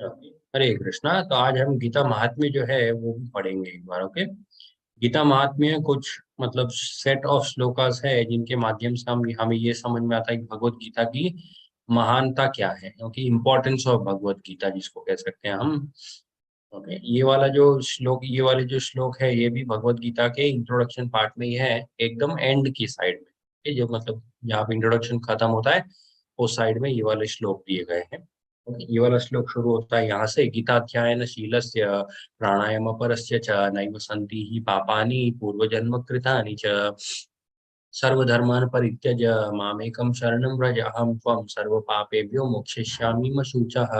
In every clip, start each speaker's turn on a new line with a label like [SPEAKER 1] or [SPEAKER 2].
[SPEAKER 1] हरे कृष्णा। तो आज हम गीता महात्म्य जो है वो भी पढ़ेंगे एक बार। ओके। गीता महात्म्य कुछ मतलब सेट ऑफ श्लोकास है जिनके माध्यम से हम हमें ये समझ में आता है कि भगवत गीता की महानता क्या है, क्योंकि इम्पोर्टेंस ऑफ भगवत गीता जिसको कह सकते हैं हम। ओके। ये वाले जो श्लोक है ये भी भगवत गीता के इंट्रोडक्शन पार्ट में ही है, एकदम एंड की साइड में। ये जो मतलब जहाँ पे इंट्रोडक्शन खत्म होता है उस साइड में ये वाले श्लोक दिए गए हैं। ओके। ये वाला श्लोक शुरू होता है यहाँ से, गीताध्यायन शीलस्य प्राणायाम परस्य च नैव सन्ति हि पापानि पूर्वजन्म कृतानि च सर्वधर्मान् परित्यज्य मामेकं शरणं व्रज अहं त्वं सर्वपापेभ्यो मोक्षयिष्यामि मा शुचः।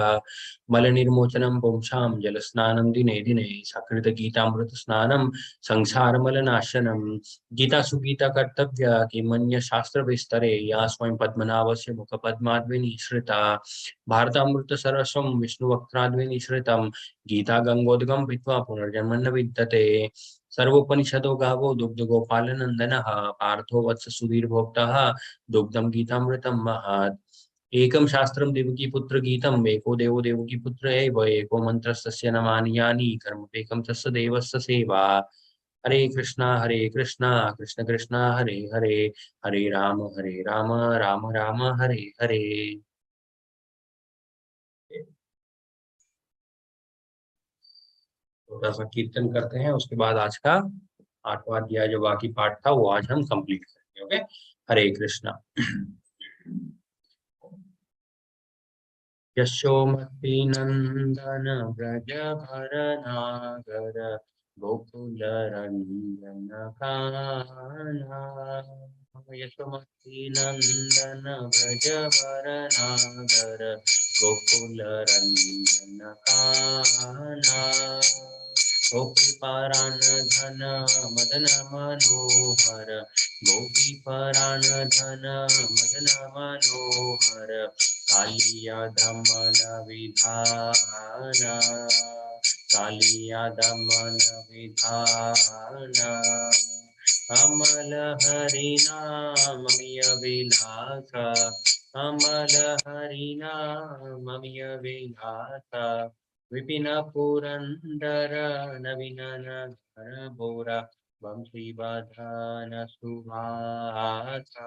[SPEAKER 1] मलनिर्मोचनं पुंसां जलस्नानं दिने दिने सकृतगीतामृतस्नानं संसारमलनाशनं। गीतासु गीताकर्तव्या किमन्यशास्त्रविस्तरे या स्वयं पद्मनाभस्य मुखपद्माद्विनिसृता भारतामृतसरस्वं विष्णुवक्त्राद्विनिसृतं गीता गंगोदकं पीत्वा पुनर्जन्म न विद्यते। सर्वोपनिषदो गावो दुग्धगोपालनन्दनः पार्थो वत्स सुधीर्भोक्तः दुग्धं गीतामृतं महत्। एकं शास्त्रं देवकीपुत्र गीतम् एको देवो देवकीपुत्र एव एको मन्त्रस्तस्य नमानि यानि कर्मपेकं तस्य देवस्य सेवा। हरे कृष्णा कृष्ण कृष्ण हरे हरे हरे राम राम राम हरे हरे। छोटा सा कीर्तन करते हैं, उसके बाद आज का 8वां अध्याय जो बाकी पार्ट था वो आज हम कंप्लीट करेंगे। ओके। हरे कृष्णा। यशोमती नंदन व्रज भर नागर गोकुल रंजन कान्हा। यशोमती नंदन व्रज भर नागर गोकुल रंजन कान्हा। गोपी परान धन मदन मनोहर गोपी परान धन मदन मनोहर कालिया दमन विधाना कालिया दमन विधाना। कमल हरि नाम विलास कमल हरि नाम विलास विपिन पुरंदर नवीनन धर बोरा वंशीवदन सुहासा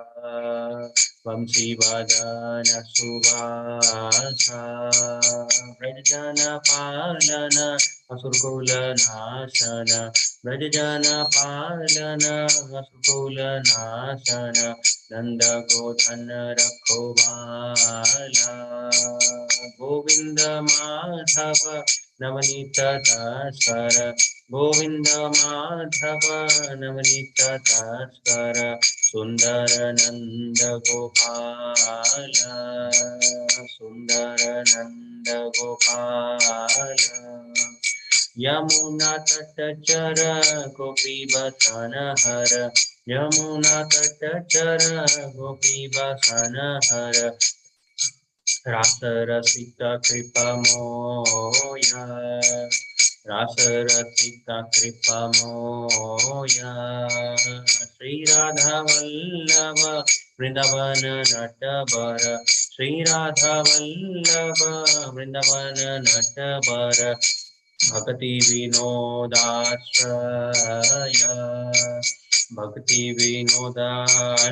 [SPEAKER 1] वंशीवदन सुहासा। व्रजजन पालन असुरकुल नाशन व्रजजन पालन असुरकुल नाशन नंद गोधन रखवाला गोविंद माधव नवनीत तस्कर गोविंद माधव नवनीत तस्कर सुंदर नंद गोपाल सुंदर नंद गोपाल। यमुना तट चर गोपी बसन हर यमुना तट चर गोपी बसन हर रास रसिक कृपा मोया रास रसिक कृपा मोया। श्री राधा वल्लभ वृंदावन नटवर श्री राधा वल्लभ वृंदावन नटवर भक्ति विनोदाश्रय भक्ति विनोदाश्रय।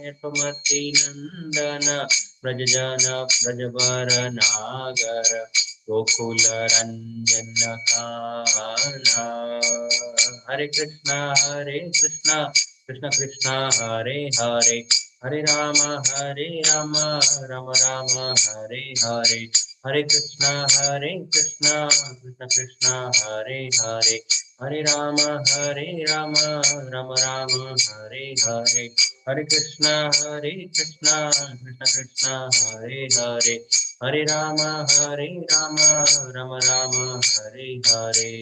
[SPEAKER 1] यशोमती नंदन व्रजजन व्रजवर नागर गोकुल रंजन कान्हा। हरे कृष्णा कृष्ण कृष्ण हरे हरे हरे राम राम राम हरे हरे। हरे कृष्णा कृष्ण कृष्ण हरे हरे हरे राम राम राम हरे हरे। हरे कृष्णा कृष्ण कृष्ण हरे हरे हरे राम राम राम हरे हरे।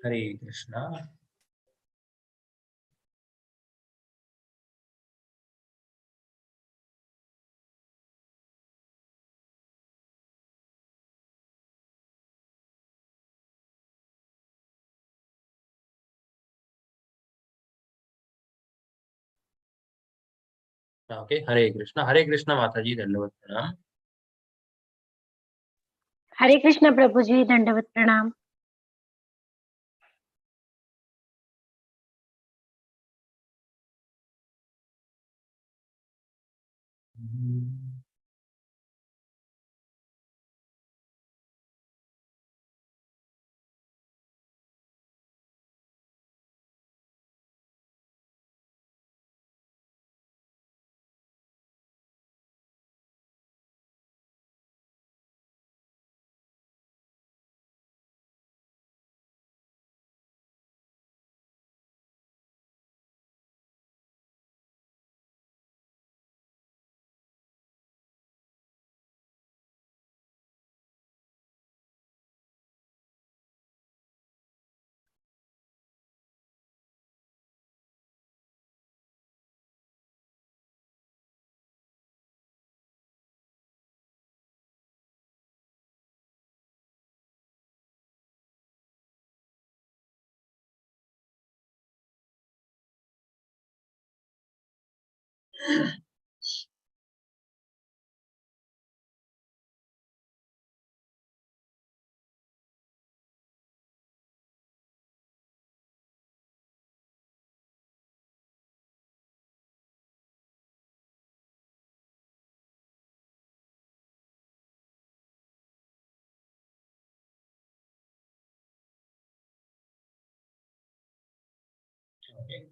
[SPEAKER 1] हरे कृष्णा। ओके। हरे कृष्णा माता जी, धन्यवाद प्रणाम।
[SPEAKER 2] हरे कृष्ण प्रभु जी, दंडवत प्रणाम।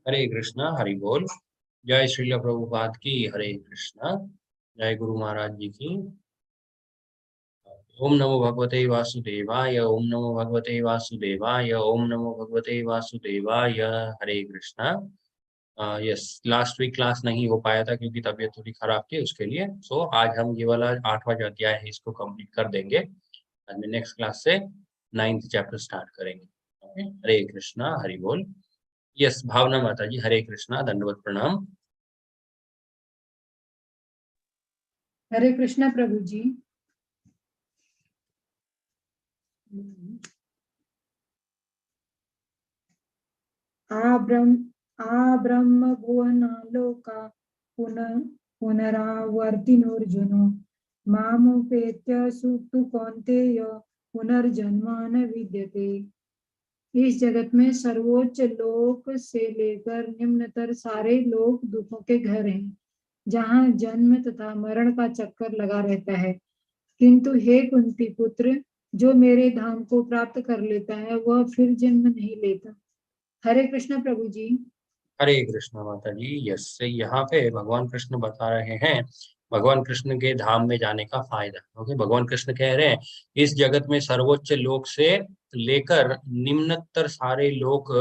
[SPEAKER 1] हरे कृष्णा, हरि बोल। जय श्रील प्रभुपाद की। हरे कृष्णा। जय गुरु महाराज जी की। ओम नमो भगवते वासुदेवाय। ओम नमो भगवते वासुदेवाय। ओम नमो भगवते वासुदेवाय। हरे Krishna. Yes, last week class नहीं हो पाया था क्योंकि तबीयत थोड़ी खराब थी, उसके लिए। सो आज हम ये वाला 8वां जो अध्याय है इसको कंप्लीट कर देंगे। आज में नेक्स्ट क्लास से 9th चैप्टर स्टार्ट करेंगे। ओके, हरे कृष्णा, हरि बोल। यस, भावना माता जी, हरे कृष्णा, दंडवत प्रणाम।
[SPEAKER 3] हरे कृष्णा प्रभु जी। ब्रह्म भुवनालोका पुनरावर्तिनोऽर्जुन मामुपेत्य सुतु कौन्तेय पुनर्जन्म न विद्यते। इस जगत में सर्वोच्च लोक से लेकर निम्नतर सारे लोक दुखों के घर हैं, जहाँ जन्म तथा मरण का चक्कर लगा रहता है। किंतु हे कुंती पुत्र, जो मेरे धाम को प्राप्त कर लेता है वह फिर जन्म नहीं लेता। हरे कृष्ण प्रभु जी।
[SPEAKER 1] हरे कृष्णा माता जी। यस, यहाँ पे भगवान कृष्ण बता रहे हैं भगवान कृष्ण के धाम में जाने का फायदा। ओके, भगवान कृष्ण कह रहे हैं इस जगत में सर्वोच्च लोक से लेकर निम्नतर सारे लोक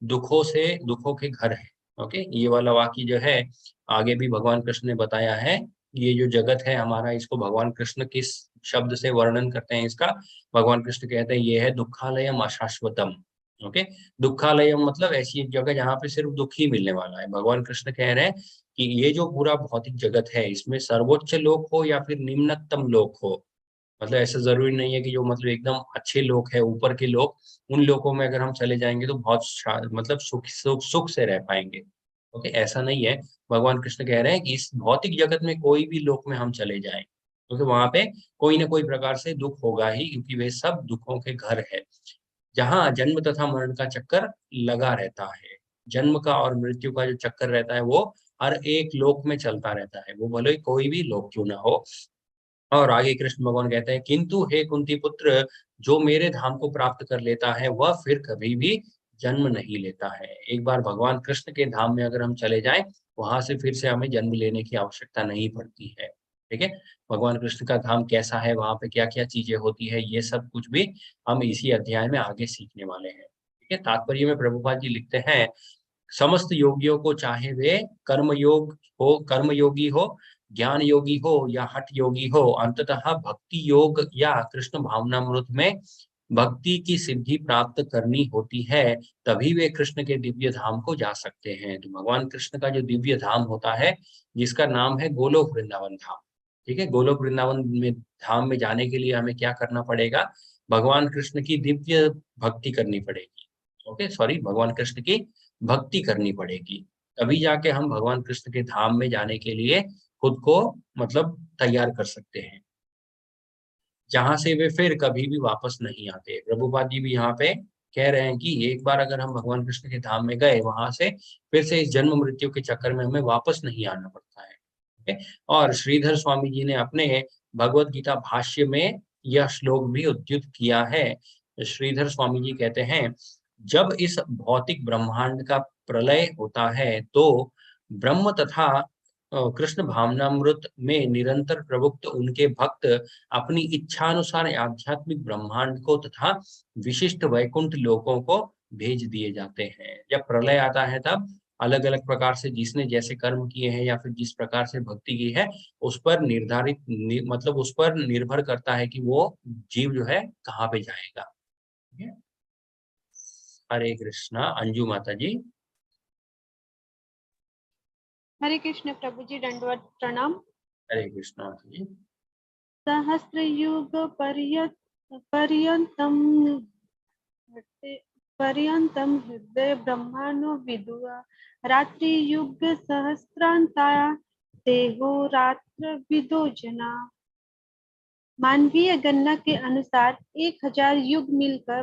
[SPEAKER 1] दुखों के घर है। ओके, ये वाला वाक्य जो है आगे भी भगवान कृष्ण ने बताया है। ये जो जगत है हमारा, इसको भगवान कृष्ण किस शब्द से वर्णन करते हैं इसका? भगवान कृष्ण कहते हैं ये है दुखालयम अशाश्वतम। ओके, दुखालयम मतलब ऐसी एक जगह जहाँ पे सिर्फ दुख ही मिलने वाला है। भगवान कृष्ण कह रहे हैं कि ये जो पूरा भौतिक जगत है इसमें सर्वोच्च लोक हो या फिर निम्नतम लोक हो, मतलब ऐसा जरूरी नहीं है कि जो मतलब एकदम अच्छे लोग है, ऊपर के लोग, उन लोगों में अगर हम चले जाएंगे तो बहुत मतलब सुख से रह पाएंगे। ओके, ऐसा नहीं है। भगवान कृष्ण कह रहे हैं कि इस भौतिक जगत में कोई भी लोक में हम चले जाएं, क्योंकि वहां पे कोई ना कोई प्रकार से दुख होगा ही, क्योंकि वे सब दुखों के घर है, जहाँ जन्म तथा मरण का चक्कर लगा रहता है। जन्म का और मृत्यु का जो चक्कर रहता है वो हर एक लोक में चलता रहता है, वो भले ही कोई भी लोक क्यों ना हो। और आगे कृष्ण भगवान कहते हैं किंतु हे कुंती पुत्र, जो मेरे धाम को प्राप्त कर लेता है वह फिर कभी भी जन्म नहीं लेता है। एक बार भगवान कृष्ण के धाम में अगर हम चले जाएं, वहां से फिर से हमें जन्म लेने की आवश्यकता नहीं पड़ती है। ठीक है, भगवान कृष्ण का धाम कैसा है, वहां पे क्या क्या चीजें होती है, ये सब कुछ भी हम इसी अध्याय में आगे सीखने वाले हैं। ठीक है, तात्पर्य में प्रभुपाद जी लिखते हैं समस्त योगियों को, चाहे वे कर्म योगी हो, ज्ञान योगी हो या हठ योगी हो, अंततः भक्ति योग या कृष्ण भावनामृत में भक्ति की सिद्धि प्राप्त करनी होती है, तभी वे कृष्ण के दिव्य धाम को जा सकते हैं। तो भगवान कृष्ण का जो दिव्य धाम होता है, जिसका नाम है गोलोक वृंदावन धाम। ठीक है, गोलोक वृंदावन में धाम में जाने के लिए हमें क्या करना पड़ेगा? भगवान कृष्ण की दिव्य भक्ति करनी पड़ेगी। ओके, सॉरी, भगवान कृष्ण की भक्ति करनी पड़ेगी, तभी जाके हम भगवान कृष्ण के धाम में जाने के लिए खुद को मतलब तैयार कर सकते हैं। जहां से वे फिर कभी भी वापस नहीं आते। प्रभुपाद जी भी यहाँ पे कह रहे हैं कि एक बार अगर हम भगवान कृष्ण के धाम में गए, वहां से फिर से इस जन्म मृत्यु के चक्कर में हमें वापस नहीं आना पड़ता है। ठीक है? और श्रीधर स्वामी जी ने अपने भगवत गीता भाष्य में यह श्लोक भी उद्धृत किया है। श्रीधर स्वामी जी कहते हैं, जब इस भौतिक ब्रह्मांड का प्रलय होता है तो ब्रह्म तथा कृष्ण भावनामृत में निरंतर प्रवृत्त उनके भक्त अपनी इच्छानुसार आध्यात्मिक ब्रह्मांड को तथा विशिष्ट वैकुंठ लोकों को भेज दिए जाते हैं। जब प्रलय आता है तब अलग अलग प्रकार से जिसने जैसे कर्म किए हैं या फिर जिस प्रकार से भक्ति की है, उस पर मतलब उस पर निर्भर करता है कि वो जीव जो है कहाँ पे जाएगा। ठीक है? हरे कृष्णा। अंजू माता जी।
[SPEAKER 4] हरे कृष्ण प्रभु जी, दंडवत प्रणाम।
[SPEAKER 1] हरे कृष्णा माता जी।
[SPEAKER 4] सहस्त्र युग पर्यंतम हृदय ब्रह्मांडो विदुआ रात्रि युग सहस्रांता देहो रात्र विदो जना। मानवीय गणना के अनुसार 1000 युग मिलकर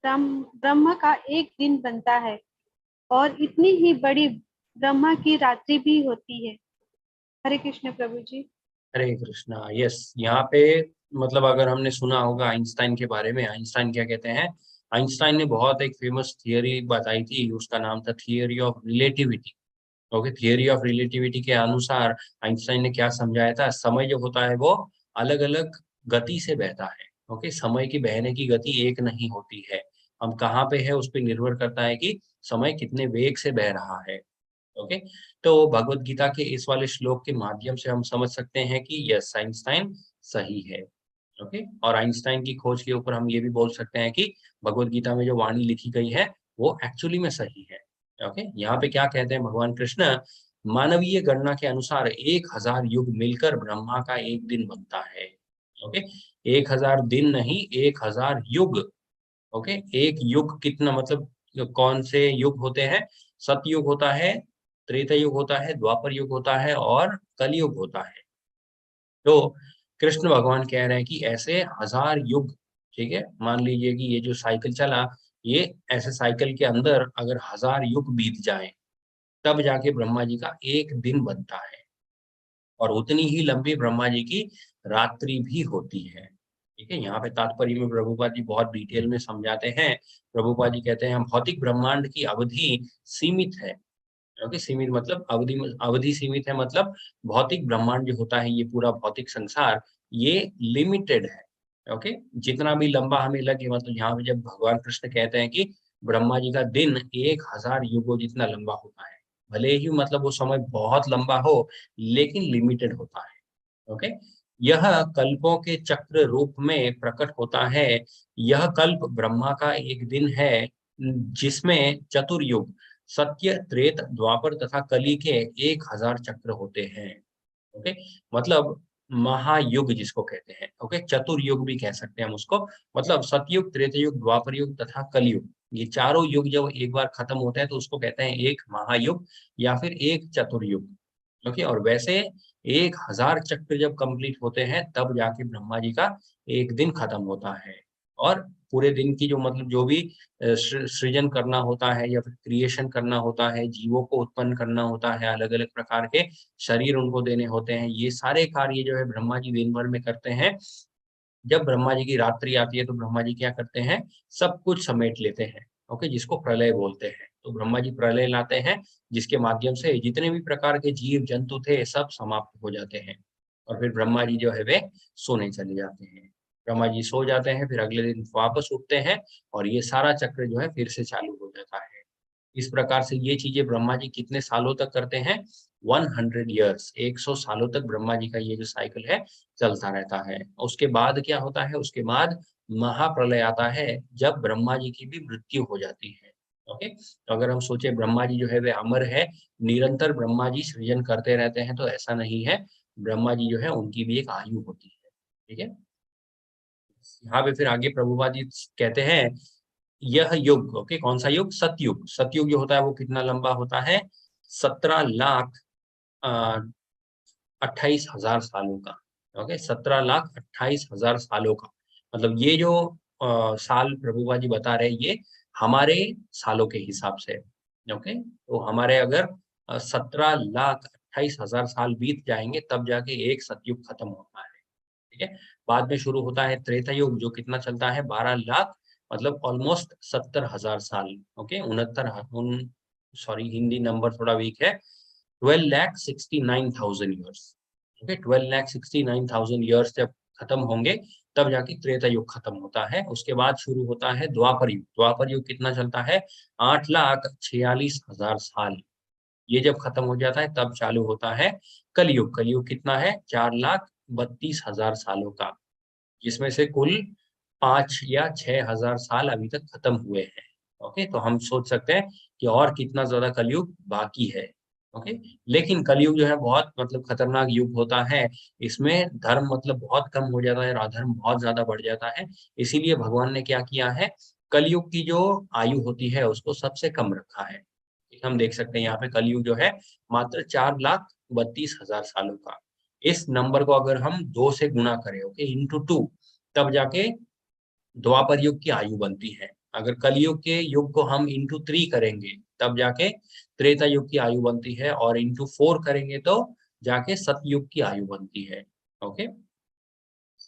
[SPEAKER 4] ब्रह्म का एक दिन बनता है और इतनी ही बड़ी ब्रह्मा की रात्रि भी होती है। हरे कृष्ण प्रभु जी।
[SPEAKER 1] हरे कृष्णा। यस, यहाँ पे मतलब अगर हमने सुना होगा आइंस्टाइन के बारे में, आइंस्टाइन क्या कहते हैं, आइंस्टाइन ने बहुत एक फेमस थियरी बताई थी, उसका नाम था theory of relativity. Okay, theory of relativity के अनुसार आइंस्टाइन ने क्या समझाया था, समय जो होता है वो अलग अलग गति से बहता है। ओके, समय की बहने की गति एक नहीं होती है। हम कहाँ पे है उस पर निर्भर करता है कि समय कितने वेग से बह रहा है। ओके, तो भगवत गीता के इस वाले श्लोक के माध्यम से हम समझ सकते हैं कि यस, आइंस्टाइन सही है। ओके, और आइंस्टाइन की खोज के ऊपर हम ये भी बोल सकते हैं कि भगवत गीता में जो वाणी लिखी गई है वो एक्चुअली में सही है। ओके, यहाँ पे क्या कहते हैं भगवान कृष्ण, मानवीय गणना के अनुसार 1000 युग मिलकर ब्रह्मा का एक दिन बनता है। ओके, 1000 दिन नहीं, 1000 युग। ओके, एक युग कितना मतलब कौन से युग होते हैं, सतयुग होता है, त्रेता युग होता है, द्वापर युग होता है और कलयुग होता है। तो कृष्ण भगवान कह रहे हैं कि ऐसे 1000 युग, ठीक है, मान लीजिए कि ये जो साइकिल चला, ये ऐसे साइकिल के अंदर अगर 1000 युग बीत जाए तब जाके ब्रह्मा जी का एक दिन बनता है, और उतनी ही लंबी ब्रह्मा जी की रात्रि भी होती है। ठीक है, यहाँ पे तात्पर्य में प्रभुपाद जी बहुत डिटेल में समझाते हैं। प्रभुपाद जी कहते हैं भौतिक ब्रह्मांड की अवधि सीमित है। ओके, सीमित मतलब अवधि सीमित है, मतलब भौतिक ब्रह्मांड जो होता है, ये पूरा भौतिक संसार, ये लिमिटेड है। ओके, जितना भी लंबा हमें लगे, मतलब यहाँ पे जब भगवान कृष्ण कहते हैं कि ब्रह्मा जी का दिन 1000 युगों जितना लंबा होता है, भले ही मतलब वो समय बहुत लंबा हो लेकिन लिमिटेड होता है। ओके, यह कल्पों के चक्र रूप में प्रकट होता है। यह कल्प ब्रह्मा का एक दिन है, जिसमें चतुर्युग सत्य, त्रेत, द्वापर तथा कली के 1000 चक्र होते हैं। ओके, मतलब महायुग जिसको कहते हैं। ओके, चतुर्युग भी कह सकते हैं हम उसको, मतलब सतयुग, त्रेतयुग, द्वापर युग तथा कलयुग, ये चारों युग जब एक बार खत्म होते हैं तो उसको कहते हैं एक महायुग या फिर एक चतुर्युग। ओके, और वैसे 1000 चक्र जब कंप्लीट होते हैं तब जाके ब्रह्मा जी का एक दिन खत्म होता है, और पूरे दिन की जो मतलब जो भी सृजन करना होता है या फिर क्रिएशन करना होता है, जीवों को उत्पन्न करना होता है, अलग अलग प्रकार के शरीर उनको देने होते हैं, ये सारे कार्य जो है ब्रह्मा जी दिन भर में करते हैं। जब ब्रह्मा जी की रात्रि आती है तो ब्रह्मा जी क्या करते हैं, सब कुछ समेट लेते हैं। ओके, जिसको प्रलय बोलते हैं। तो ब्रह्मा जी प्रलय लाते हैं, जिसके माध्यम से जितने भी प्रकार के जीव जंतु थे सब समाप्त हो जाते हैं, और फिर ब्रह्मा जी जो है वे सोने चले जाते हैं। ब्रह्मा जी सो जाते हैं, फिर अगले दिन वापस उठते हैं और ये सारा चक्र जो है फिर से चालू हो जाता है। इस प्रकार से ये चीजें ब्रह्मा जी कितने सालों तक करते हैं, 100 ईयर्स, 100 सालों तक ब्रह्मा जी का ये जो साइकिल है चलता रहता है। उसके बाद क्या होता है, उसके बाद महाप्रलय आता है, जब ब्रह्मा जी की भी मृत्यु हो जाती है। ओके, तो अगर हम सोचे ब्रह्मा जी जो है वे अमर है, निरंतर ब्रह्मा जी सृजन करते रहते हैं, तो ऐसा नहीं है। ब्रह्मा जी जो है उनकी भी एक आयु होती है। ठीक है, यहाँ पे फिर आगे प्रभुपाद जी कहते हैं, यह युग, ओके, कौन सा युग, सतयुग। सतयुग जो होता है वो कितना लंबा होता है, 17,28,000 सालों का। ओके, 17,28,000 सालों का। मतलब ये जो साल प्रभुपा जी बता रहे हैं, ये हमारे सालों के हिसाब से। ओके, तो हमारे अगर 17,28,000 साल बीत जाएंगे तब जाके एक सतयुग खत्म होता है। ठीक है, बाद में शुरू होता है त्रेता युग, जो कितना चलता है 12 लाख, मतलब ऑलमोस्ट 70,000 साल। ओके, 69 सॉरी हिंदी नंबर थोड़ा वीक है, 12,69,000 ईयर्स। ओके, 12,69,000 ईयर्स जब खत्म होंगे तब जाके त्रेता युग खत्म होता है। उसके बाद शुरू होता है द्वापर युग। द्वापर युग कितना चलता है 8,46,000 साल। ये जब खत्म हो जाता है तब चालू होता है कलयुग। कलयुग कितना है 4,32,000 सालों का, जिसमें से कुल 5 या 6,000 साल अभी तक खत्म हुए हैं। ओके, तो हम सोच सकते हैं कि और कितना ज्यादा कलयुग बाकी है। ओके, लेकिन कलयुग जो है बहुत मतलब खतरनाक युग होता है। इसमें धर्म मतलब बहुत कम हो जाता है और अधर्म बहुत ज्यादा बढ़ जाता है। इसीलिए भगवान ने क्या किया है, कलयुग की जो आयु होती है उसको सबसे कम रखा है। हम देख सकते हैं यहाँ पे कलयुग जो है मात्र 4,32,000 सालों का। इस नंबर को अगर हम 2 से गुणा करें, ओके, इंटू 2, तब जाके द्वापर युग की आयु बनती है। अगर कलयुग के युग को हम इंटू 3 करेंगे तब जाके त्रेता युग की आयु बनती है, और इंटू 4 करेंगे तो जाके सतयुग की आयु बनती है। ओके,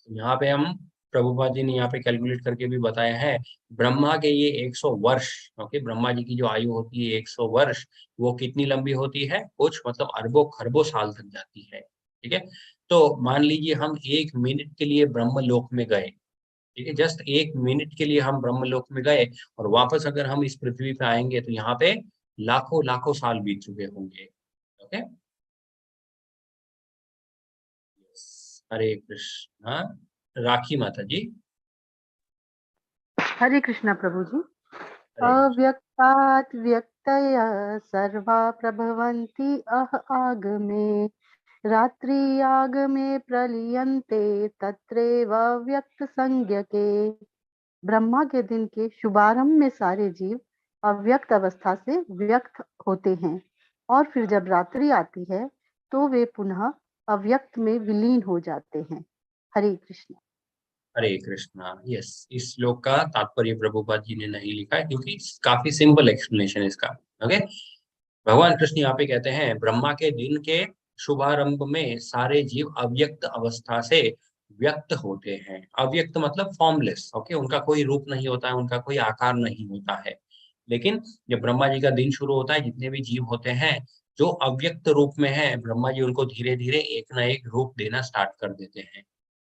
[SPEAKER 1] यहाँ पे हम प्रभुपाद जी ने यहाँ पे कैलकुलेट करके भी बताया है, ब्रह्मा के ये 100 वर्ष, ओके, ब्रह्मा जी की जो आयु होती है 100 वर्ष, वो कितनी लंबी होती है, कुछ मतलब अरबों खरबों साल तक जाती है। ठीक है, तो मान लीजिए हम 1 मिनट के लिए ब्रह्म लोक में गए। ठीक है, जस्ट 1 मिनट के लिए हम ब्रह्म लोक में गए और वापस अगर हम इस पृथ्वी पे आएंगे तो यहाँ पे लाखों लाखों साल बीत चुके होंगे। ओके, हरे कृष्णा। राखी माता जी।
[SPEAKER 5] हरे कृष्णा प्रभु जी।
[SPEAKER 1] हरे कृष्ण।
[SPEAKER 5] अव्यक्तात् व्यक्तय सर्वा प्रभवन्ति आगमे, रात्रि आगमे प्रलीयन्ते तत्रैव व्यक्त संज्ञके। ब्रह्मा के दिन के शुभारंभ में सारे जीव अव्यक्त अवस्था से व्यक्त होते हैं, और फिर जब रात्रि आती है तो वे पुनः अव्यक्त में विलीन हो जाते हैं। हरे कृष्ण।
[SPEAKER 1] हरे कृष्णा। यस, इस श्लोक का तात्पर्य प्रभुपाद जी ने नहीं लिखा है क्योंकि काफी सिंपल एक्सप्लेनेशन है इसका। ओके, भगवान कृष्ण यहाँ पे कहते हैं ब्रह्मा के दिन के शुभारंभ में सारे जीव अव्यक्त अवस्था से व्यक्त होते हैं। अव्यक्त मतलब फॉर्मलेस। ओके, उनका कोई रूप नहीं होता है, उनका कोई आकार नहीं होता है। लेकिन जब ब्रह्मा जी का दिन शुरू होता है, जितने भी जीव होते हैं जो अव्यक्त रूप में है, ब्रह्मा जी उनको धीरे धीरे एक ना एक रूप देना स्टार्ट कर देते हैं।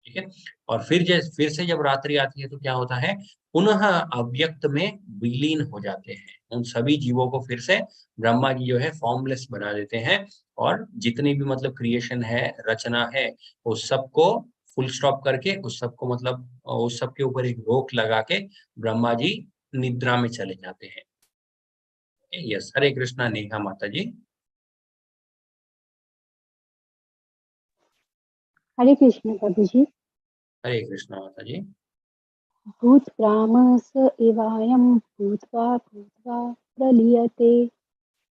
[SPEAKER 1] ठीक है, और फिर से जब रात्रि आती है तो क्या होता है, पुनः अव्यक्त में विलीन हो जाते हैं। उन सभी जीवों को फिर से ब्रह्मा जी जो है फॉर्मलेस बना देते हैं, और जितनी भी मतलब क्रिएशन है, रचना है, उस सबको फुल स्टॉप करके उस सबको मतलब उस सब के ऊपर एक रोक लगा के ब्रह्मा जी निद्रा में चले जाते हैं। यस, हरे कृष्णा नेहा माता जी।
[SPEAKER 2] हरे कृष्ण प्रभु जी।
[SPEAKER 1] हरे कृष्णा माता जी।
[SPEAKER 2] भूतग्रामस एवायं भूत्वा भूत्वा प्रलीयते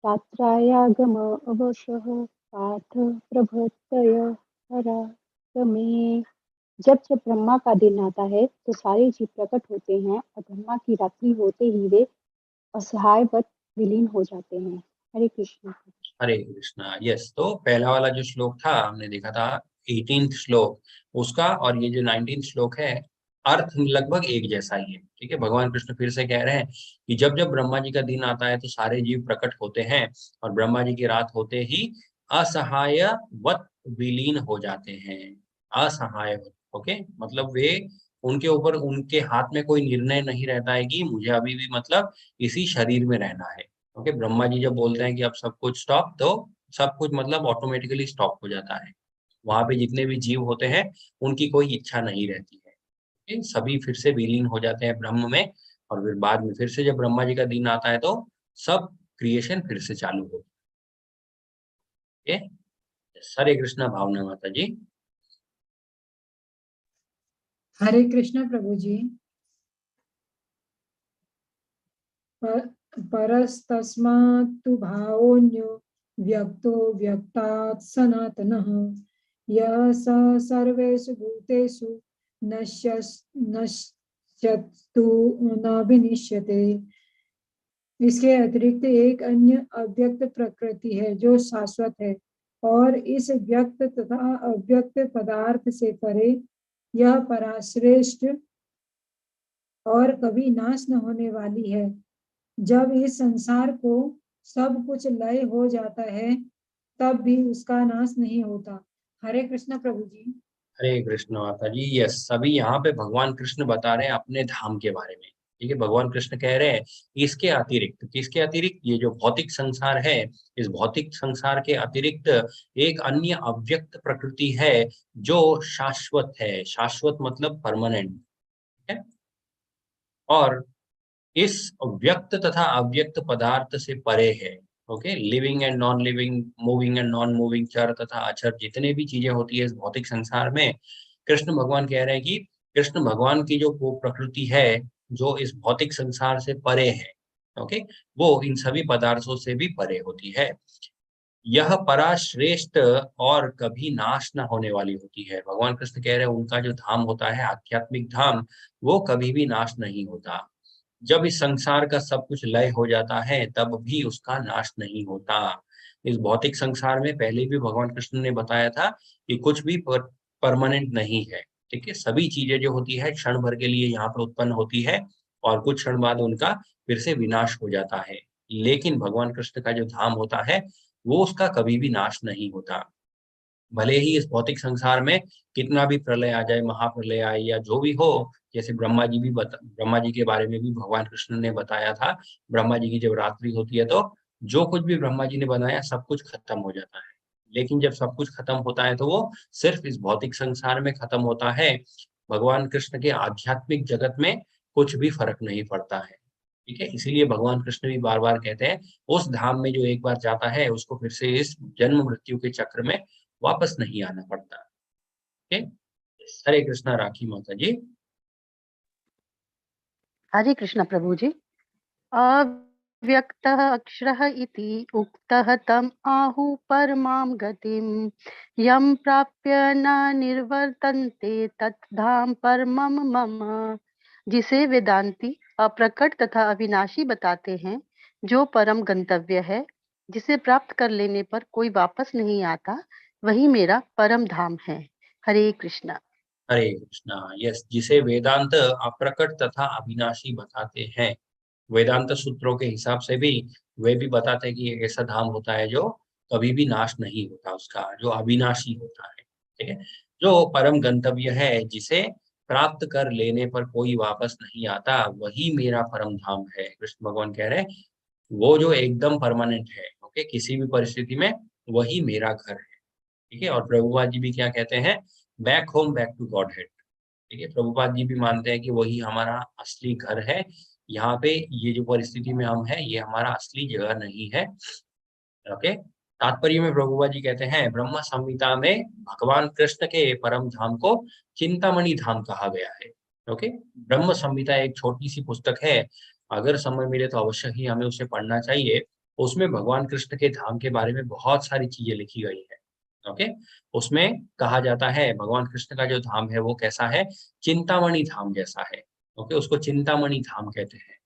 [SPEAKER 2] रात्रायागम अवशः पार्थ प्रभृतय पराक्रमे। जब जब ब्रह्मा का दिन आता है तो सारे जीव प्रकट होते हैं और ब्रह्मा की रात्रि होते ही वे असहायवत विलीन हो जाते हैं। हरे कृष्ण।
[SPEAKER 1] हरे कृष्णा। यस, तो पहला वाला जो श्लोक था हमने देखा था 18th श्लोक, उसका और ये जो 19th श्लोक है, अर्थ लगभग एक जैसा ही है। ठीक है, भगवान कृष्ण फिर से कह रहे हैं कि जब जब ब्रह्मा जी का दिन आता है तो सारे जीव प्रकट होते हैं, और ब्रह्मा जी की रात होते ही असहायवत विलीन हो जाते हैं। असहायवत, ओके, मतलब वे उनके ऊपर उनके हाथ में कोई निर्णय नहीं रहता है कि मुझे अभी भी मतलब इसी शरीर में रहना है। ओके, ब्रह्मा जी जब बोलते हैं कि अब सब कुछ स्टॉप, तो सब कुछ मतलब ऑटोमेटिकली स्टॉप हो जाता है। वहां पे जितने भी जीव होते हैं उनकी कोई इच्छा नहीं रहती है। ओके, सभी फिर से विलीन हो जाते हैं ब्रह्म में, और फिर बाद में फिर से जब ब्रह्मा जी का दिन आता है तो सब क्रिएशन फिर से चालू होती है। हरे कृष्णा भावना माता जी।
[SPEAKER 3] हरे कृष्ण प्रभु जी। परस्तस्मात् तु भावोऽन्यो व्यक्तो व्यक्तात् सनातनः यः स सर्वेषु भूतेषु नश्यतु न विनिश्यते। इसके अतिरिक्त एक अन्य अव्यक्त प्रकृति है जो शाश्वत है और इस व्यक्त तथा अव्यक्त पदार्थ से परे यह पराश्रेष्ठ और कभी नाश न होने वाली है। जब इस संसार को सब कुछ लय हो जाता है तब भी उसका नाश नहीं होता। हरे कृष्ण प्रभु जी।
[SPEAKER 1] हरे कृष्ण माता जी। यस, सभी यहाँ पे भगवान कृष्ण बता रहे हैं अपने धाम के बारे में। ठीक है, भगवान कृष्ण कह रहे हैं इसके अतिरिक्त, किसके अतिरिक्त? ये जो भौतिक संसार है, इस भौतिक संसार के अतिरिक्त एक अन्य अव्यक्त प्रकृति है जो शाश्वत है। शाश्वत मतलब परमानेंट है, और इस व्यक्त तथा अव्यक्त पदार्थ से परे है। Okay, living and non living, moving and non moving, चर तथा अचर, जितने भी चीजें होती है इस भौतिक संसार में, कृष्ण भगवान कह रहे हैं कि कृष्ण भगवान की जो वो प्रकृति है जो इस भौतिक संसार से परे है, ओके, वो इन सभी पदार्थों से भी परे होती है। यह पराश्रेष्ठ और कभी नाश न होने वाली होती है। भगवान कृष्ण कह रहे हैं उनका जो धाम होता है, आध्यात्मिक धाम, वो कभी भी नाश नहीं होता। जब इस संसार का सब कुछ लय हो जाता है तब भी उसका नाश नहीं होता। इस भौतिक संसार में पहले भी भगवान कृष्ण ने बताया था कि कुछ भी परमानेंट नहीं है। ठीक है, सभी चीजें जो होती है क्षण भर के लिए यहाँ पर उत्पन्न होती है और कुछ क्षण बाद उनका फिर से विनाश हो जाता है। लेकिन भगवान कृष्ण का जो धाम होता है वो उसका कभी भी नाश नहीं होता। भले ही इस भौतिक संसार में कितना भी प्रलय आ जाए, महाप्रलय आए या जो भी हो, जैसे ब्रह्मा जी के बारे में भी भगवान कृष्ण ने बताया था, ब्रह्मा जी की जब रात्रि होती है तो जो कुछ भी ब्रह्मा जी ने बनाया सब कुछ खत्म हो जाता है। लेकिन जब सब कुछ खत्म होता है तो वो सिर्फ इस भौतिक संसार में खत्म होता है। भगवान कृष्ण के आध्यात्मिक जगत में कुछ भी फर्क नहीं पड़ता है। ठीक है, इसीलिए भगवान कृष्ण भी बार बार कहते हैं उस धाम में जो एक बार जाता है उसको फिर से इस जन्म मृत्यु के चक्र में वापस नहीं आना पड़ता। ओके, हरे कृष्णा राखी माता जी।
[SPEAKER 5] हरे कृष्ण प्रभु जी। अव्यक्तः अक्षरः इति उक्तः तम आहु परमां गतिं यं प्राप्य न निर्वर्तन्ते तत् धाम परमं मम। जिसे वेदांती अप्रकट तथा अविनाशी बताते हैं, जो परम गंतव्य है, जिसे प्राप्त कर लेने पर कोई वापस नहीं आता, वही मेरा परम धाम है। हरे कृष्णा।
[SPEAKER 1] हरे कृष्णा। यस, जिसे वेदांत अप्रकट तथा अविनाशी बताते हैं। वेदांत सूत्रों के हिसाब से भी वे भी बताते हैं कि एक ऐसा धाम होता है जो कभी भी नाश नहीं होता, उसका जो अविनाशी होता है। ठीक है, जो परम गंतव्य है, जिसे प्राप्त कर लेने पर कोई वापस नहीं आता, वही मेरा परम धाम है। कृष्ण भगवान कह रहे हैं वो जो एकदम परमानेंट है, ओके, किसी भी परिस्थिति में वही मेरा घर है। ठीक है, और प्रभुपाद जी भी क्या कहते हैं, back home back to Godhead. ठीक है, प्रभुपाद जी भी मानते हैं कि वही हमारा असली घर है। यहाँ पे ये जो परिस्थिति में हम हैं ये हमारा असली जगह नहीं है। ओके, तात्पर्य में प्रभुपाद जी कहते हैं ब्रह्म संहिता में भगवान कृष्ण के परम धाम को चिंतामणि धाम कहा गया है। ओके, ब्रह्म संहिता एक छोटी सी पुस्तक है, अगर समय मिले तो अवश्य ही हमें उसे पढ़ना चाहिए। उसमें भगवान कृष्ण के धाम के बारे में बहुत सारी चीजें लिखी गई है। ओके, उसमें कहा जाता है भगवान कृष्ण का जो धाम है वो कैसा है, चिंतामणि धाम जैसा है। ओके, उसको चिंतामणि धाम कहते हैं।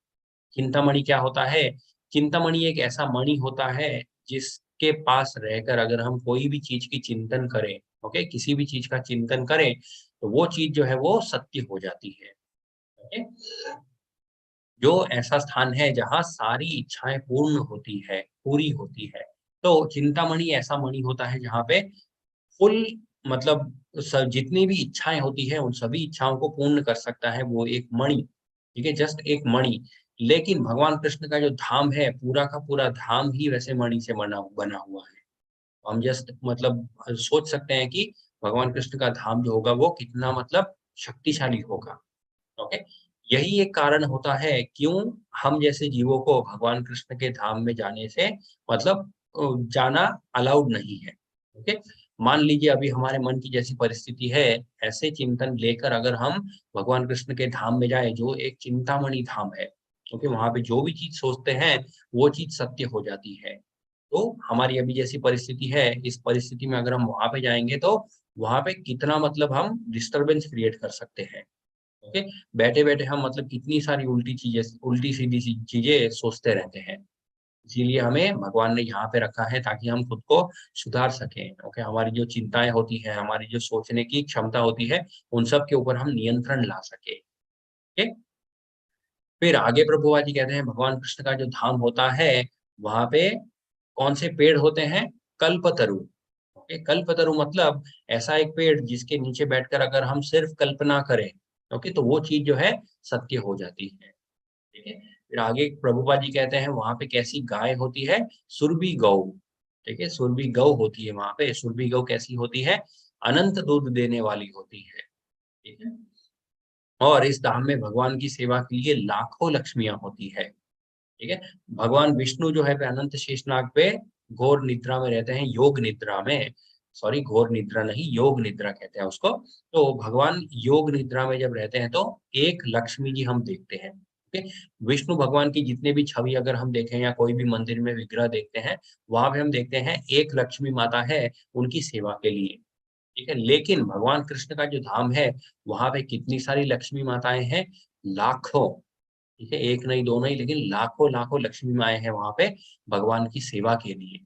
[SPEAKER 1] चिंतामणि क्या होता है? चिंतामणि एक ऐसा मणि होता है जिसके पास रहकर अगर हम कोई भी चीज की चिंतन करें, ओके, किसी भी चीज का चिंतन करें, तो वो चीज जो है वो सत्य हो जाती है। ओके, जो ऐसा स्थान है जहाँ सारी इच्छाएं पूर्ण होती है, पूरी होती है। तो चिंतामणि ऐसा मणि होता है जहाँ पे फुल, मतलब जितनी भी इच्छाएं होती है उन सभी इच्छाओं को पूर्ण कर सकता है वो एक मणि। ठीक है, जस्ट एक मणि। लेकिन भगवान कृष्ण का जो धाम है, पूरा का पूरा धाम ही वैसे मणि से बना हुआ है। हम जस्ट मतलब सोच सकते हैं कि भगवान कृष्ण का धाम जो होगा वो कितना मतलब शक्तिशाली होगा। ओके, यही एक कारण होता है क्यों हम जैसे जीवों को भगवान कृष्ण के धाम में जाने से मतलब जाना अलाउड नहीं है। ओके, मान लीजिए अभी हमारे मन की जैसी परिस्थिति है, ऐसे चिंतन लेकर अगर हम भगवान कृष्ण के धाम में जाए जो एक चिंतामणि धाम है, क्योंकि वहां पे जो भी चीज सोचते हैं वो चीज सत्य हो जाती है। तो हमारी अभी जैसी परिस्थिति है, इस परिस्थिति में अगर हम वहां पे जाएंगे तो वहां पे कितना मतलब हम डिस्टरबेंस क्रिएट कर सकते हैं। ओके, बैठे बैठे हम मतलब कितनी सारी उल्टी सीधी चीजें सोचते रहते हैं। इसीलिए हमें भगवान ने यहाँ पे रखा है ताकि हम खुद को सुधार सकें। ओके, हमारी जो चिंताएं होती है, हमारी जो सोचने की क्षमता होती है, उन सब के ऊपर हम नियंत्रण ला सके। ओके, फिर आगे प्रभुपाद जी कहते हैं भगवान कृष्ण का जो धाम होता है वहां पे कौन से पेड़ होते हैं? कल्पतरु। ओके, कल्पतरु मतलब ऐसा एक पेड़ जिसके नीचे बैठकर अगर हम सिर्फ कल्पना करें, ओके, तो वो चीज जो है सत्य हो जाती है। ठीक है, फिर आगे प्रभुपाद जी कहते हैं वहां पे कैसी गाय होती है? सुरभि गौ। ठीक है, सुरभि गौ होती है वहां पे। सुरभि गौ कैसी होती है? अनंत दूध देने वाली होती है। ठीक है, और इस धाम में भगवान की सेवा के लिए लाखों लक्ष्मियां होती है। ठीक है, भगवान विष्णु जो है वे अनंत शेषनाग पे घोर निद्रा में रहते हैं, योग निद्रा में। सॉरी, घोर निद्रा नहीं, योग निद्रा कहते हैं उसको। तो भगवान योग निद्रा में जब रहते हैं तो एक लक्ष्मी जी हम देखते हैं। ओके, विष्णु भगवान की जितने भी छवि अगर हम देखें या कोई भी मंदिर में विग्रह देखते हैं, वहां पे हम देखते हैं एक लक्ष्मी माता है उनकी सेवा के लिए। ठीक है, लेकिन भगवान कृष्ण का जो धाम है वहां पे कितनी सारी लक्ष्मी माताएं हैं? लाखों। ठीक है, एक नहीं दो नहीं, लेकिन लाखों लाखों लक्ष्मी माएं हैं वहां पे भगवान की सेवा के लिए।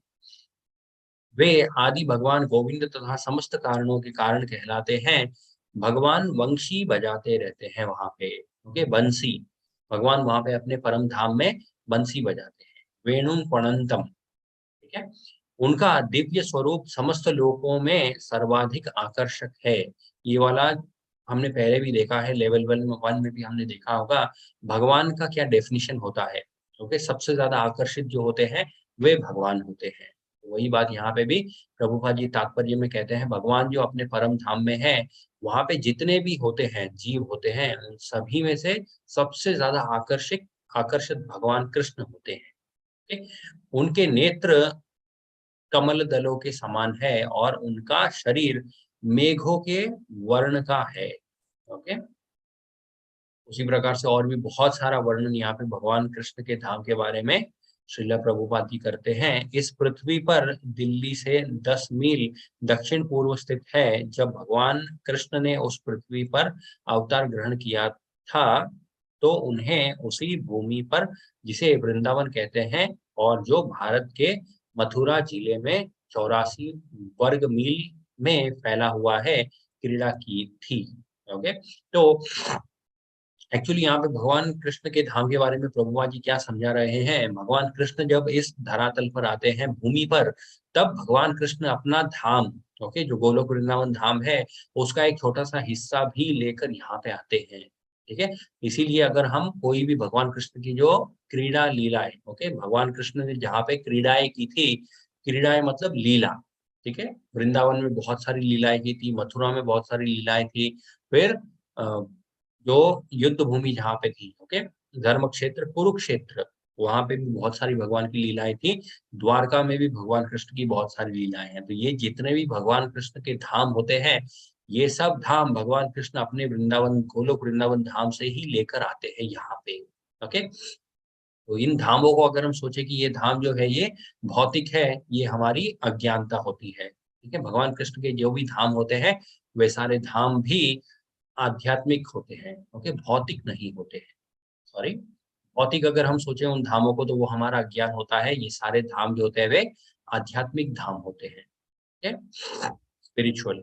[SPEAKER 1] वे आदि भगवान गोविंद तथा समस्त कारणों के कारण कहलाते हैं। भगवान वंशी बजाते रहते हैं वहां पे। ओके, बंसी। भगवान वहां पे अपने परम धाम में बंसी बजाते हैं। वेणुम पणंतम। ठीक है, उनका दिव्य स्वरूप समस्त लोकों में सर्वाधिक आकर्षक है। ये वाला हमने पहले भी देखा है, लेवल 1 में भी हमने देखा होगा। भगवान का क्या डेफिनेशन होता है? ओके, सबसे ज्यादा आकर्षित जो होते हैं वे भगवान होते हैं। वही बात यहाँ पे भी प्रभुपाद जी तात्पर्य में कहते हैं, भगवान जो अपने परम धाम में है वहां पे जितने भी होते हैं जीव होते हैं, उन सभी में से सबसे ज्यादा आकर्षित भगवान कृष्ण होते हैं। ठीक? उनके नेत्र कमल दलों के समान है और उनका शरीर मेघों के वर्ण का है। ओके, उसी प्रकार से और भी बहुत सारा वर्णन यहाँ पे भगवान कृष्ण के धाम के बारे में श्रील प्रभुपाद जी करते हैं। इस पृथ्वी पर दिल्ली से 10 मील दक्षिण पूर्व स्थित है। जब भगवान कृष्ण ने उस पृथ्वी पर अवतार ग्रहण किया था तो उन्हें उसी भूमि पर, जिसे वृंदावन कहते हैं और जो भारत के मथुरा जिले में 84 वर्ग मील में फैला हुआ है, क्रीड़ा की थी। ओके, तो एक्चुअली यहाँ पे भगवान कृष्ण के धाम के बारे में प्रभुपाद जी क्या समझा रहे हैं? भगवान कृष्ण जब इस धरातल पर आते हैं भूमि पर, तब भगवान कृष्ण अपना धाम, ओके, जो गोलोक वृंदावन धाम है, उसका एक छोटा सा हिस्सा भी लेकर यहाँ पे आते हैं। ठीक है, इसीलिए अगर हम कोई भी भगवान कृष्ण की जो क्रीड़ा लीलाएं, ओके, भगवान कृष्ण ने जहाँ पे क्रीड़ाएं की थी, क्रीड़ाएं मतलब लीला। ठीक है, वृंदावन में बहुत सारी लीलाएं की थी, मथुरा में बहुत सारी लीलाएं थी। फिर जो युद्ध भूमि जहाँ पे थी, ओके, धर्म क्षेत्र कुरुक्षेत्र, वहां पे भी बहुत सारी भगवान की लीलाएं थी। द्वारका में भी भगवान कृष्ण की बहुत सारी लीलाएं हैं। तो ये जितने भी भगवान कृष्ण के धाम होते हैं, ये सब धाम भगवान कृष्ण अपने वृंदावन, गोलोक वृंदावन धाम से ही लेकर आते हैं यहाँ पे। ओके, तो इन धामों को अगर हम सोचे कि ये धाम जो है ये भौतिक है, ये हमारी अज्ञानता होती है। ठीक है, भगवान कृष्ण के जो भी धाम होते हैं वे सारे धाम भी आध्यात्मिक होते हैं। ओके, भौतिक नहीं होते हैं। सॉरी, भौतिक अगर हम सोचे उन धामों को तो वो हमारा अज्ञान होता है। ये सारे धाम जो होते हैं वे आध्यात्मिक धाम होते हैं। ठीक है, स्पिरिचुअल।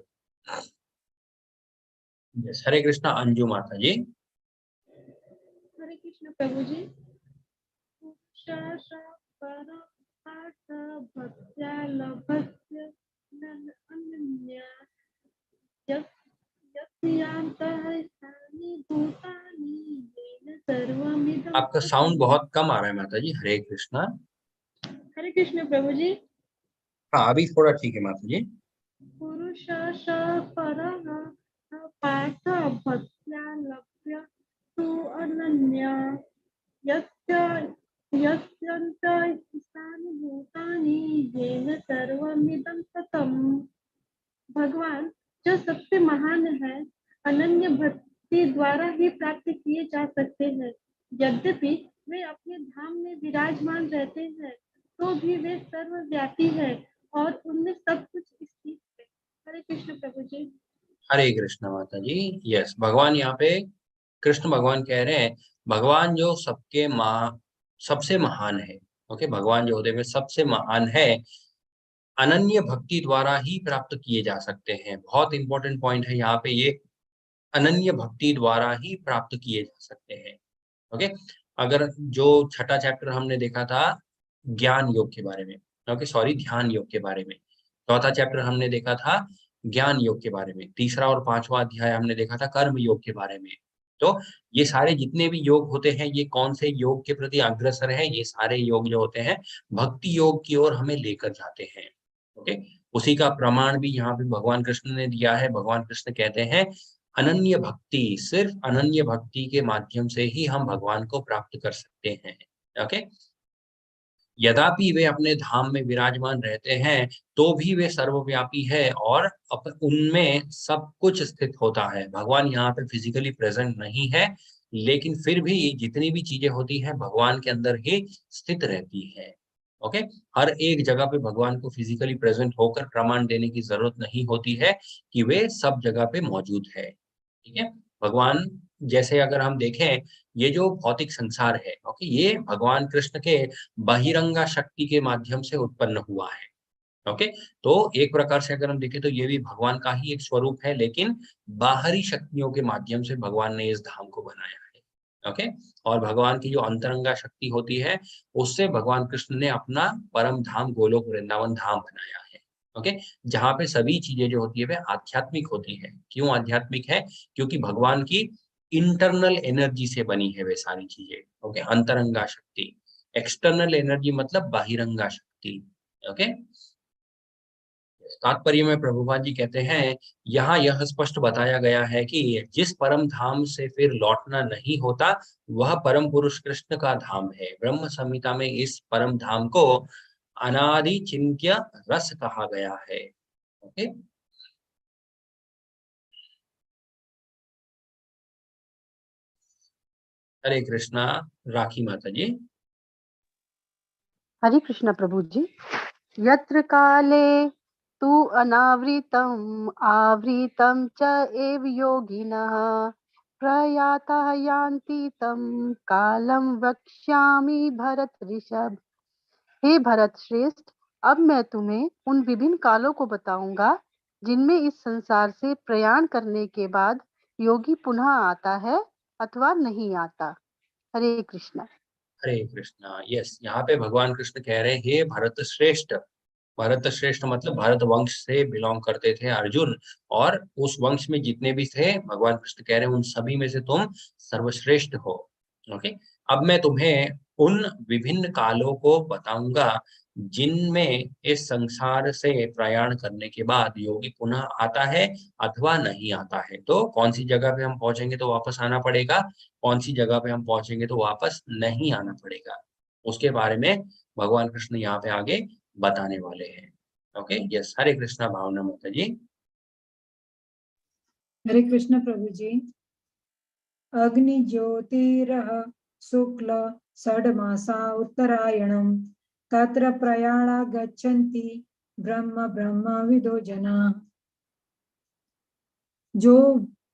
[SPEAKER 1] यस, हरे कृष्णा अंजू माता जी।
[SPEAKER 4] हरे कृष्ण प्रभु जी। परमार्थ भक्त्या लभस्य अनन्या यस्यांतः स्थानि भूतानि येन सर्वमिदं
[SPEAKER 1] आपका साउंड बहुत कम आ रहा है माता जी। हरे कृष्णा।
[SPEAKER 4] हरे कृष्ण प्रभु जी।
[SPEAKER 1] हाँ, अभी थोड़ा ठीक है माता जी।
[SPEAKER 4] पुरुषः परः पार्थ भक्त्या लभ्य तु अनन्या यस्य यस्यन्तः स्थानि भूतानि येन सर्वमिदं ततम्। भगवान जो सबसे महान है, अनन्य भक्ति द्वारा ही प्राप्त किए जा सकते हैं। यद्यपि वे अपने धाम में विराजमान रहते हैं तो भी वे सर्वव्यापी है और उनमें सब कुछ स्थित है। हरे कृष्ण प्रभु जी।
[SPEAKER 1] हरे कृष्ण माता जी। यस, भगवान यहाँ पे कृष्ण भगवान कह रहे हैं भगवान जो सबसे महान है। ओके, भगवान जो होते हैं सबसे महान है, अनन्य भक्ति द्वारा ही प्राप्त किए जा सकते हैं। बहुत इंपॉर्टेंट पॉइंट है यहाँ पे ये, अनन्य भक्ति द्वारा ही प्राप्त किए जा सकते हैं। ओके, अगर जो छठा चैप्टर हमने देखा था ज्ञान योग के बारे में, ओके सॉरी ध्यान योग के बारे में, चौथा चैप्टर हमने देखा था ज्ञान योग के बारे में, तीसरा और पांचवा अध्याय हमने देखा था कर्म योग के बारे में। तो ये सारे जितने भी योग होते हैं ये कौन से योग के प्रति अग्रसर है, ये सारे योग जो होते हैं भक्ति योग की ओर हमें लेकर जाते हैं। ओके, उसी का प्रमाण भी यहाँ पे भगवान कृष्ण ने दिया है। भगवान कृष्ण कहते हैं अनन्य भक्ति, सिर्फ अनन्य भक्ति के माध्यम से ही हम भगवान को प्राप्त कर सकते हैं। ओके, यद्यपि वे अपने धाम में विराजमान रहते हैं तो भी वे सर्वव्यापी है और उनमें सब कुछ स्थित होता है। भगवान यहाँ पे फिजिकली प्रेजेंट नहीं है, लेकिन फिर भी जितनी भी चीजें होती हैं भगवान के अंदर ही स्थित रहती है। ओके, हर एक जगह पे भगवान को फिजिकली प्रेजेंट होकर प्रमाण देने की जरूरत नहीं होती है कि वे सब जगह पे मौजूद है। ठीक है, भगवान जैसे अगर हम देखें ये जो भौतिक संसार है, ओके, ये भगवान कृष्ण के बहिरंगा शक्ति के माध्यम से उत्पन्न हुआ है। ओके, तो एक प्रकार से अगर हम देखें तो ये भी भगवान का ही एक स्वरूप है, लेकिन बाहरी शक्तियों के माध्यम से भगवान ने इस धाम को बनाया है। ओके, और भगवान की जो अंतरंगा शक्ति होती है उससे भगवान कृष्ण ने अपना परम धाम गोलोक वृंदावन धाम बनाया है। ओके, जहाँ पे सभी चीजें जो होती है वे आध्यात्मिक होती है। क्यों आध्यात्मिक है? क्योंकि भगवान की इंटरनल एनर्जी से बनी है वे सारी चीजें। ओके, अंतरंगा शक्ति, एक्सटर्नल एनर्जी मतलब बाहिरंगा शक्ति। ओके, तात्पर्य में प्रभुपाद जी कहते हैं यहाँ यह स्पष्ट बताया गया है कि जिस परम धाम से फिर लौटना नहीं होता वह परम पुरुष कृष्ण का धाम है। ब्रह्म संहिता में इस परम धाम को अनादि चिंत्य रस कहा गया है। ओके, हरे कृष्णा। राखी माता जी।
[SPEAKER 5] हरे कृष्ण प्रभु जी। यत्र काले तु अनावृतम् आवृतं च एव योगिनः प्रयातः यान्ति तं कालं वक्ष्यामि भरत ऋषभ। हे भरत श्रेष्ठ, अब मैं तुम्हें उन विभिन्न कालों को बताऊंगा जिनमें इस संसार से प्रयाण करने के बाद योगी पुनः आता है अथवा नहीं आता। हरे कृष्ण।
[SPEAKER 1] हरे कृष्णा। यस, यहाँ पे भगवान कृष्ण कह रहे हैं हे भरत श्रेष्ठ। भरत श्रेष्ठ मतलब भारत वंश से बिलोंग करते थे अर्जुन, और उस वंश में जितने भी थे भगवान कृष्ण कह रहे हैं उन सभी में से तुम सर्वश्रेष्ठ हो। ओके, अब मैं तुम्हें उन विभिन्न कालों को बताऊंगा जिनमें इस संसार से प्रयाण करने के बाद योगी पुनः आता है अथवा नहीं आता है। तो कौन सी जगह पे हम पहुंचेंगे तो वापस आना पड़ेगा, कौन सी जगह पे हम पहुंचेंगे तो वापस नहीं आना पड़ेगा, उसके बारे में भगवान कृष्ण यहाँ पे आगे बताने वाले हैं। ओके, यस, हरे कृष्णा भावना माता जी।
[SPEAKER 3] हरे कृष्ण प्रभु जी। अग्नि ज्योतिरः शुक्ल षड्मासा उत्तरायणम तत्र प्रयाणा गच्छन्ति ब्रह्म ब्रह्मविदो जनाः। जो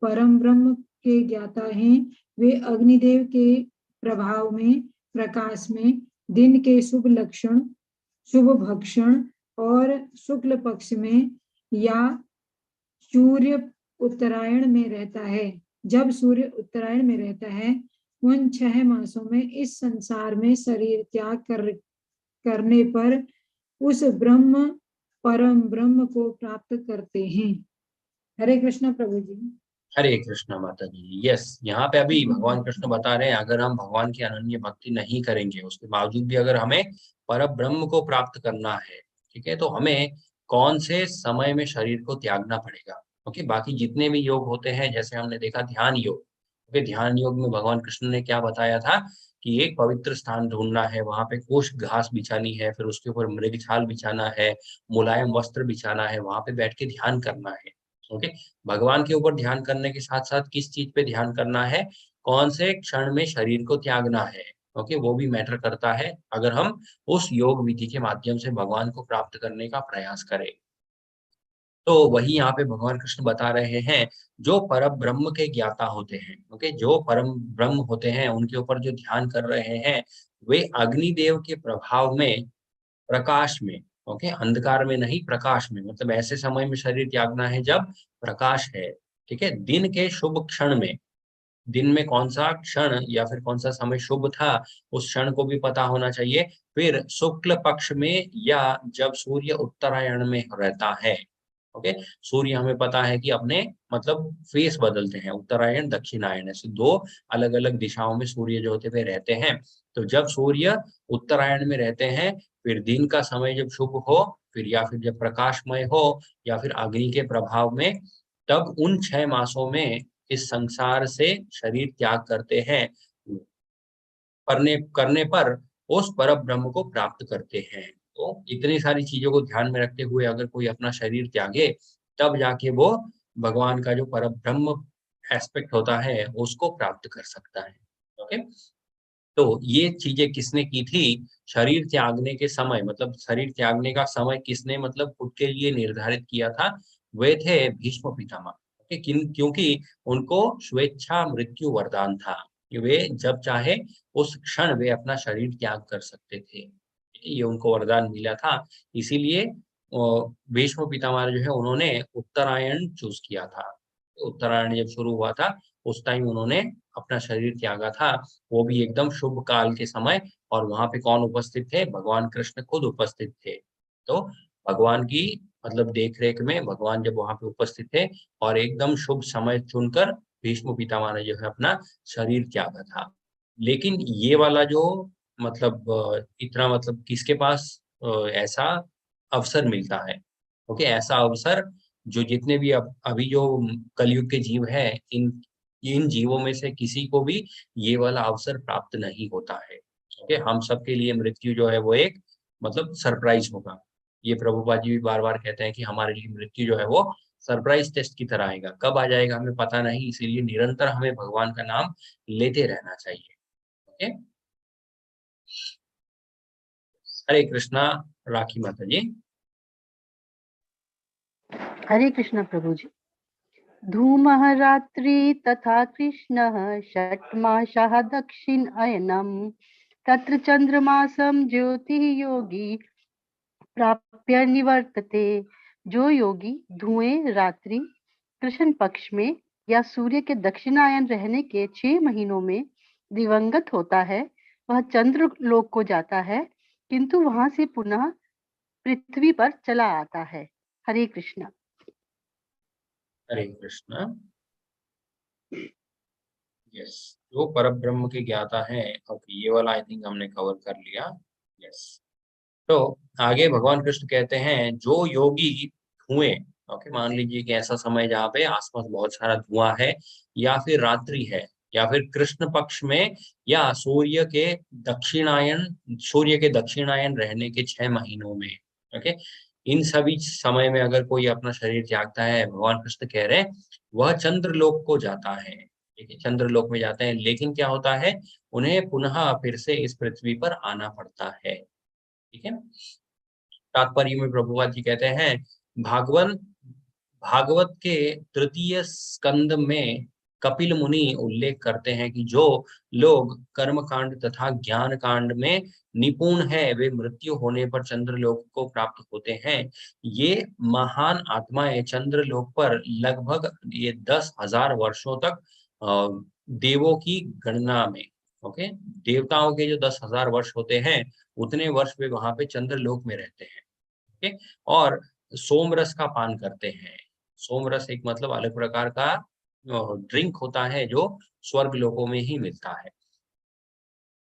[SPEAKER 3] परम ब्रह्म के ज्ञाता हैं वे अग्निदेव के प्रभाव में, प्रकाश में, दिन के शुभ लक्षण, शुभ भक्षण और शुक्ल पक्ष में या सूर्य उत्तरायण में रहता है। जब सूर्य उत्तरायण में रहता है उन 6 मासों में इस संसार में शरीर त्याग करने पर उस ब्रह्म परम ब्रह्म को प्राप्त करते हैं। हरे कृष्ण प्रभु जी।
[SPEAKER 1] हरे कृष्णा माता जी। यस, यहाँ पे अभी भगवान कृष्ण बता रहे हैं अगर हम भगवान की अनन्य भक्ति नहीं करेंगे उसके बावजूद भी अगर हमें पर ब्रह्म को प्राप्त करना है, ठीक है, तो हमें कौन से समय में शरीर को त्यागना पड़ेगा। ओके, बाकी जितने भी योग होते हैं जैसे हमने देखा ध्यान योग। ओके, ध्यान योग में भगवान कृष्ण ने क्या बताया था कि एक पवित्र स्थान ढूंढना है, वहां पे कुछ घास बिछानी है, फिर उसके ऊपर मृगछाल बिछाना है, मुलायम वस्त्र बिछाना है, वहां पे बैठ के ध्यान करना है। ओके, भगवान के ऊपर ध्यान करने के साथ साथ किस चीज पे ध्यान करना है, कौन से क्षण में शरीर को त्यागना है। ओके, वो भी मैटर करता है अगर हम उस योग विधि के माध्यम से भगवान को प्राप्त करने का प्रयास करें। तो वही यहाँ पे भगवान कृष्ण बता रहे हैं, जो परम ब्रह्म के ज्ञाता होते हैं, ओके, जो परम ब्रह्म होते हैं उनके ऊपर जो ध्यान कर रहे हैं, वे अग्निदेव के प्रभाव में, प्रकाश में, ओके, अंधकार में नहीं, प्रकाश में, मतलब ऐसे समय में शरीर त्यागना है जब प्रकाश है, ठीक है, दिन के शुभ क्षण में, दिन में कौन सा क्षण या फिर कौन सा समय शुभ था, उस क्षण को भी पता होना चाहिए। फिर शुक्ल पक्ष में, या जब सूर्य उत्तरायण में रहता है, ओके, सूर्य हमें पता है कि अपने मतलब फेस बदलते हैं, उत्तरायण दक्षिणायन, ऐसे दो अलग अलग दिशाओं में सूर्य जो होते हुए रहते हैं। तो जब सूर्य उत्तरायण में रहते हैं, फिर दिन का समय जब शुभ हो, फिर या फिर जब प्रकाशमय हो, या फिर अग्नि के प्रभाव में, तब उन 6 मासों में इस संसार से शरीर त्याग करते हैं, करने करने पर उस पर ब्रह्म को प्राप्त करते हैं। तो इतनी सारी चीजों को ध्यान में रखते हुए अगर कोई अपना शरीर त्यागे, तब जाके वो भगवान का जो पर ब्रह्म एस्पेक्ट होता है उसको प्राप्त कर सकता है। ओके, तो ये चीजें किसने की थी? शरीर त्यागने के समय, मतलब शरीर त्यागने का समय किसने मतलब खुद के लिए निर्धारित किया था? वे थे भीष्म पितामह। ओके, क्योंकि उनको स्वेच्छा मृत्यु वरदान था कि वे जब चाहे उस क्षण वे अपना शरीर त्याग कर सकते थे। ये उनको वरदान मिला था, इसीलिए भीष्म पितामह जो है उन्होंने उत्तरायण चूज किया था। उत्तरायण जब शुरू हुआ था उस टाइम उन्होंने अपना शरीर त्यागा था, वो भी एकदम शुभ काल के समय। और वहां पे कौन उपस्थित थे? भगवान कृष्ण खुद उपस्थित थे। तो भगवान की मतलब देख-रेख में भगवान जब वहां पे उपस्थित थे और एकदम शुभ समय चुनकर भीष्म पितामह ने जो है अपना शरीर त्यागा था। लेकिन ये वाला जो मतलब इतना मतलब किसके पास ऐसा अवसर मिलता है? ओके, ऐसा अवसर जो जितने भी अब अभी जो कलयुग के जीव हैं, इन जीवों में से किसी को भी ये वाला अवसर प्राप्त नहीं होता है। ओके, हम सबके लिए मृत्यु जो है वो एक मतलब सरप्राइज होगा। ये प्रभुपाद जी भी बार-बार कहते हैं कि हमारे लिए मृत्यु जो है वो सरप्राइज टेस्ट की तरह आएगा। कब आ जाएगा हमें पता नहीं, इसीलिए निरंतर हमें भगवान का नाम लेते रहना चाहिए। ओके, हरे कृष्णा। राखी माता जी।
[SPEAKER 5] हरे कृष्ण प्रभु जी। धूमः रात्रि तथा कृष्णः षट्मासः दक्षिण अयनम् तत्र चंद्रमासं ज्योतिः योगी प्राप्य निवर्तते। जो योगी धुएं रात्रि कृष्ण पक्ष में या सूर्य के दक्षिणायन रहने के 6 महीनों में दिवंगत होता है, वह चंद्र लोक को जाता है, किंतु वहां से पुनः पृथ्वी पर चला आता है। हरे कृष्णा।
[SPEAKER 1] हरे कृष्णा। यस, जो परब्रह्म के ज्ञाता है। ओके, ये वाला आई थिंक हमने कवर कर लिया। यस, तो आगे भगवान कृष्ण कहते हैं जो योगी धुएं, ओके, मान लीजिए कि ऐसा समय जहाँ पे आसपास बहुत सारा धुआं है, या फिर रात्रि है, या फिर कृष्ण पक्ष में, या सूर्य के दक्षिणायन रहने के 6 महीनों में, ओके, इन सभी समय में अगर कोई अपना शरीर त्यागता है, भगवान कृष्ण कह रहे हैं वह चंद्रलोक को जाता है। ठीक है, चंद्रलोक में जाते हैं, लेकिन क्या होता है, उन्हें पुनः फिर से इस पृथ्वी पर आना पड़ता है। ठीक है, तात्पर्य में प्रभुपाद जी कहते हैं भागवन भागवत के तृतीय स्कंद में कपिल मुनि उल्लेख करते हैं कि जो लोग कर्म कांड तथा ज्ञान कांड में निपुण है, वे मृत्यु होने पर चंद्रलोक को प्राप्त होते हैं। ये महान आत्माएं चंद्रलोक पर लगभग ये 10,000 वर्षों तक देवों की गणना में, ओके, देवताओं के जो 10,000 वर्ष होते हैं उतने वर्ष वे वहां पे चंद्रलोक में रहते हैं। ओके, और सोमरस का पान करते हैं। सोमरस एक मतलब अलग प्रकार का ड्रिंक होता है जो स्वर्ग लोकों में ही मिलता है,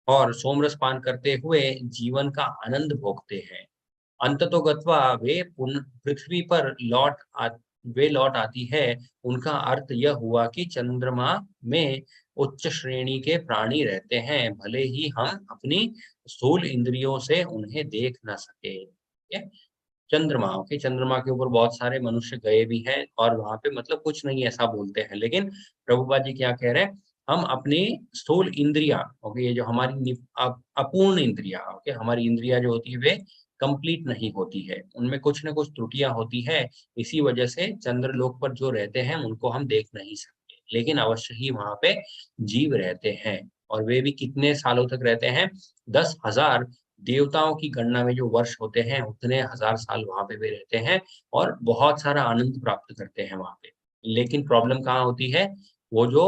[SPEAKER 1] और सोमरस पान करते हुए जीवन का आनंद भोगते हैं। अंततोगत्वा पृथ्वी पर वे लौट आती है। उनका अर्थ यह हुआ कि चंद्रमा में उच्च श्रेणी के प्राणी रहते हैं, भले ही हम अपनी स्थूल इंद्रियों से उन्हें देख न सके। चंद्रमा के चंद्रमा के ऊपर बहुत सारे मनुष्य गए भी हैं, और वहां पे मतलब कुछ नहीं ऐसा बोलते हैं, लेकिन प्रभुपाद जी क्या कह रहे हैं, हम अपनी स्थूल इंद्रिया, ओके, ये जो हमारी अपूर्ण इंद्रिया, ओके, हमारी इंद्रिया जो होती है वे कंप्लीट नहीं होती है, उनमें कुछ न कुछ त्रुटियां होती है। इसी वजह से चंद्रलोक पर जो रहते हैं उनको हम देख नहीं सकते, लेकिन अवश्य ही वहां पे जीव रहते हैं। और वे भी कितने सालों तक रहते हैं? 10,000 देवताओं की गणना में जो वर्ष होते हैं उतने 1000 साल वहां पे वे रहते हैं और बहुत सारा आनंद प्राप्त करते हैं वहां पे। लेकिन प्रॉब्लम कहाँ होती है? वो जो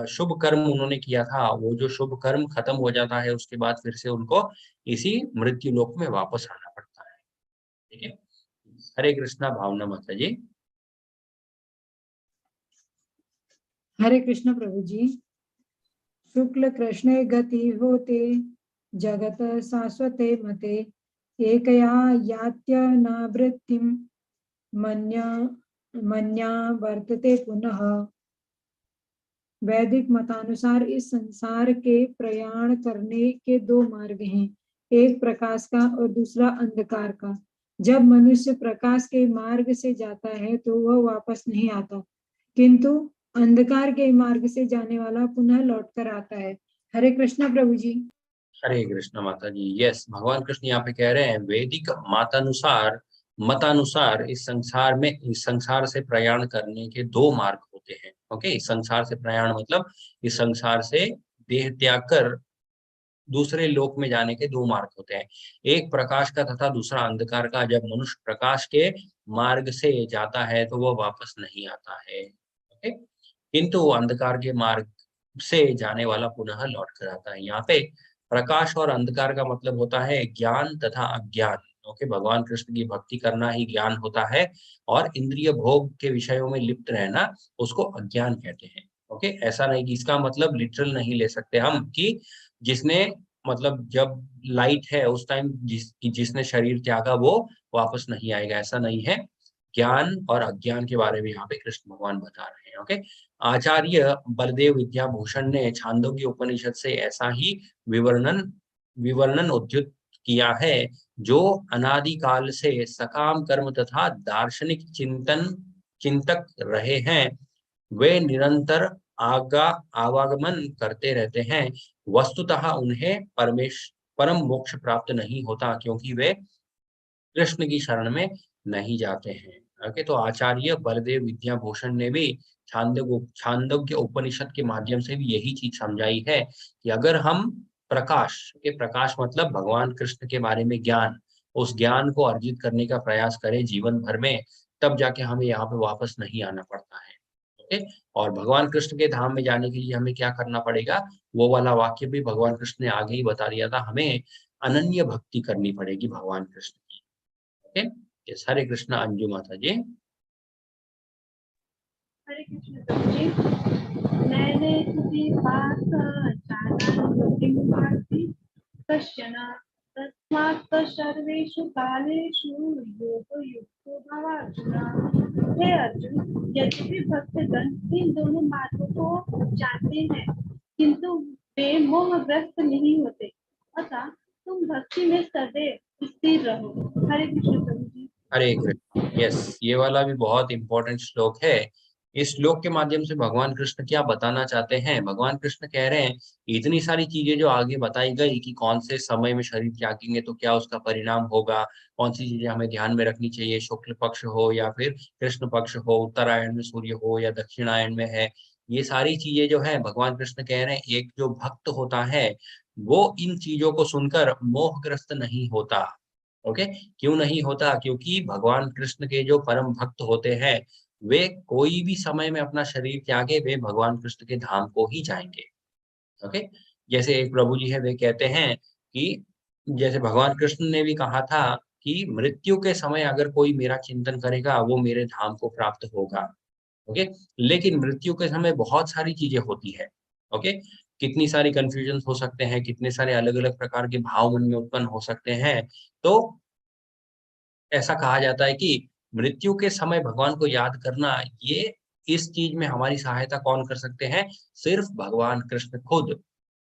[SPEAKER 1] शुभ कर्म उन्होंने किया था, वो जो शुभ कर्म खत्म हो जाता है, उसके बाद फिर से उनको इसी मृत्यु लोक में वापस आना पड़ता है। ठीक है। हरे कृष्णा भावना माता जी।
[SPEAKER 3] हरे कृष्ण प्रभु जी। शुक्ल कृष्णे गति होते जगत शाश्वते मते एकया यात्यनावृत्तिं मन्या मन्या वर्तते पुनः। वैदिक मतानुसार इस संसार के प्रयाण करने के दो मार्ग हैं, एक प्रकाश का और दूसरा अंधकार का। जब मनुष्य प्रकाश के मार्ग से जाता है तो वह वापस नहीं आता, किंतु अंधकार के मार्ग से जाने वाला पुनः लौटकर आता है। हरे कृष्णा प्रभु जी।
[SPEAKER 1] हरे कृष्ण माता जी। यस, भगवान कृष्ण यहाँ पे कह रहे हैं वैदिक मतानुसार इस संसार से प्रयाण करने के दो मार्ग होते हैं। ओके, इस संसार से प्रयाण मतलब इस संसार से देह त्याग कर दूसरे लोक में जाने के दो मार्ग होते हैं, एक प्रकाश का तथा दूसरा अंधकार का। जब मनुष्य प्रकाश के मार्ग से जाता है तो वह वापस नहीं आता है। ओके, किंतु अंधकार के मार्ग से जाने वाला पुनः लौट कर आता है। यहाँ पे प्रकाश और अंधकार का मतलब होता है ज्ञान तथा अज्ञान। ओके, भगवान कृष्ण की भक्ति करना ही ज्ञान होता है और इंद्रिय भोग के विषयों में लिप्त रहना उसको अज्ञान कहते हैं। ओके, ऐसा नहीं कि इसका मतलब लिटरल नहीं ले सकते हम कि जिसने मतलब जब लाइट है उस टाइम जिसने शरीर त्यागा वो वापस नहीं आएगा, ऐसा नहीं है। ज्ञान और अज्ञान के बारे में यहाँ पे कृष्ण भगवान बता रहे हैं। ओके, आचार्य बलदेव विद्याभूषण ने छांदोग्य उपनिषद से ऐसा ही विवरणन उद्धृत किया है, जो अनादिकाल से सकाम कर्म तथा दार्शनिक चिंतक रहे हैं, वे निरंतर आवागमन करते रहते हैं। वस्तुतः उन्हें परम मोक्ष प्राप्त नहीं होता, क्योंकि वे कृष्ण की शरण में नहीं जाते हैं। ओके, तो आचार्य बलदेव विद्याभूषण ने भी छांदोग्य उपनिषद के माध्यम से भी यही चीज समझाई है कि अगर हम प्रकाश मतलब भगवान कृष्ण के बारे में ज्ञान, उस ज्ञान को अर्जित करने का प्रयास करें जीवन भर में, तब जाके हमें यहाँ पे वापस नहीं आना पड़ता है। ओके, और भगवान कृष्ण के धाम में जाने के लिए हमें क्या करना पड़ेगा, वो वाला वाक्य भी भगवान कृष्ण ने आगे ही बता दिया था, हमें अनन्य भक्ति करनी पड़ेगी भगवान कृष्ण की। ओके, यस, हरे कृष्ण अंजू माता जी।
[SPEAKER 4] हरे कृष्ण प्रभु जी। मैंने तुझे पाकर जाना किं भारती कश्चन तस्मात् सर्वेषु कालेषु योगयुक्तो भव अर्जुन। हे अर्जुन, यद्यपि भक्तगण इन दोनों मार्गों को जानते हैं, किंतु वे मोहग्रस्त नहीं होते, अतः तुम भक्ति में सदैव स्थिर रहो। हरे कृष्ण प्रभु जी।
[SPEAKER 1] हरे कृष्ण। यस, ये वाला भी बहुत इंपॉर्टेंट श्लोक है। इस श्लोक के माध्यम से भगवान कृष्ण क्या बताना चाहते हैं? भगवान कृष्ण कह रहे हैं इतनी सारी चीजें जो आगे बताई गई कि कौन से समय में शरीर त्यागेंगे तो क्या उसका परिणाम होगा, कौन सी चीजें हमें ध्यान में रखनी चाहिए, शुक्ल पक्ष हो या फिर कृष्ण पक्ष हो, उत्तरायण में सूर्य हो या दक्षिणायन में है, ये सारी चीजें जो है भगवान कृष्ण कह रहे हैं एक जो भक्त होता है वो इन चीजों को सुनकर मोहग्रस्त नहीं होता। ओके, क्यों नहीं होता? क्योंकि भगवान कृष्ण के जो परम भक्त होते हैं वे कोई भी समय में अपना शरीर त्यागे वे भगवान कृष्ण के धाम को ही जाएंगे। ओके, जैसे एक प्रभु जी है वे कहते हैं कि जैसे भगवान कृष्ण ने भी कहा था कि मृत्यु के समय अगर कोई मेरा चिंतन करेगा वो मेरे धाम को प्राप्त होगा। ओके, लेकिन मृत्यु के समय बहुत सारी चीजें होती है। ओके, कितनी सारी कंफ्यूजन हो सकते हैं, कितने सारे अलग अलग प्रकार के भाव मन में उत्पन्न हो सकते हैं। तो ऐसा कहा जाता है कि मृत्यु के समय भगवान को याद करना, ये इस चीज में हमारी सहायता कौन कर सकते हैं? सिर्फ भगवान कृष्ण खुद।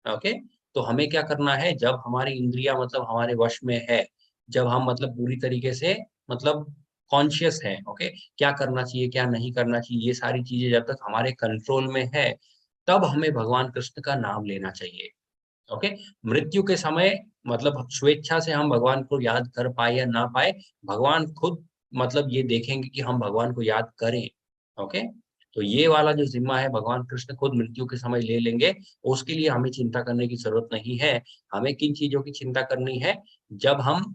[SPEAKER 1] ओके, तो हमें क्या करना है, जब हमारी इंद्रियां मतलब हमारे वश में है, जब हम मतलब पूरी तरीके से मतलब कॉन्शियस है, ओके, क्या करना चाहिए क्या नहीं करना चाहिए, ये सारी चीजें जब तक हमारे कंट्रोल में है तब हमें भगवान कृष्ण का नाम लेना चाहिए। ओके, मृत्यु के समय मतलब स्वेच्छा से हम भगवान को याद कर पाए या ना पाए, भगवान खुद मतलब ये देखेंगे कि हम भगवान को याद करें। ओके, तो ये वाला जो जिम्मा है भगवान कृष्ण खुद मृत्यु के समय ले लेंगे, उसके लिए हमें चिंता करने की जरूरत नहीं है। हमें किन चीजों की चिंता करनी है? जब हम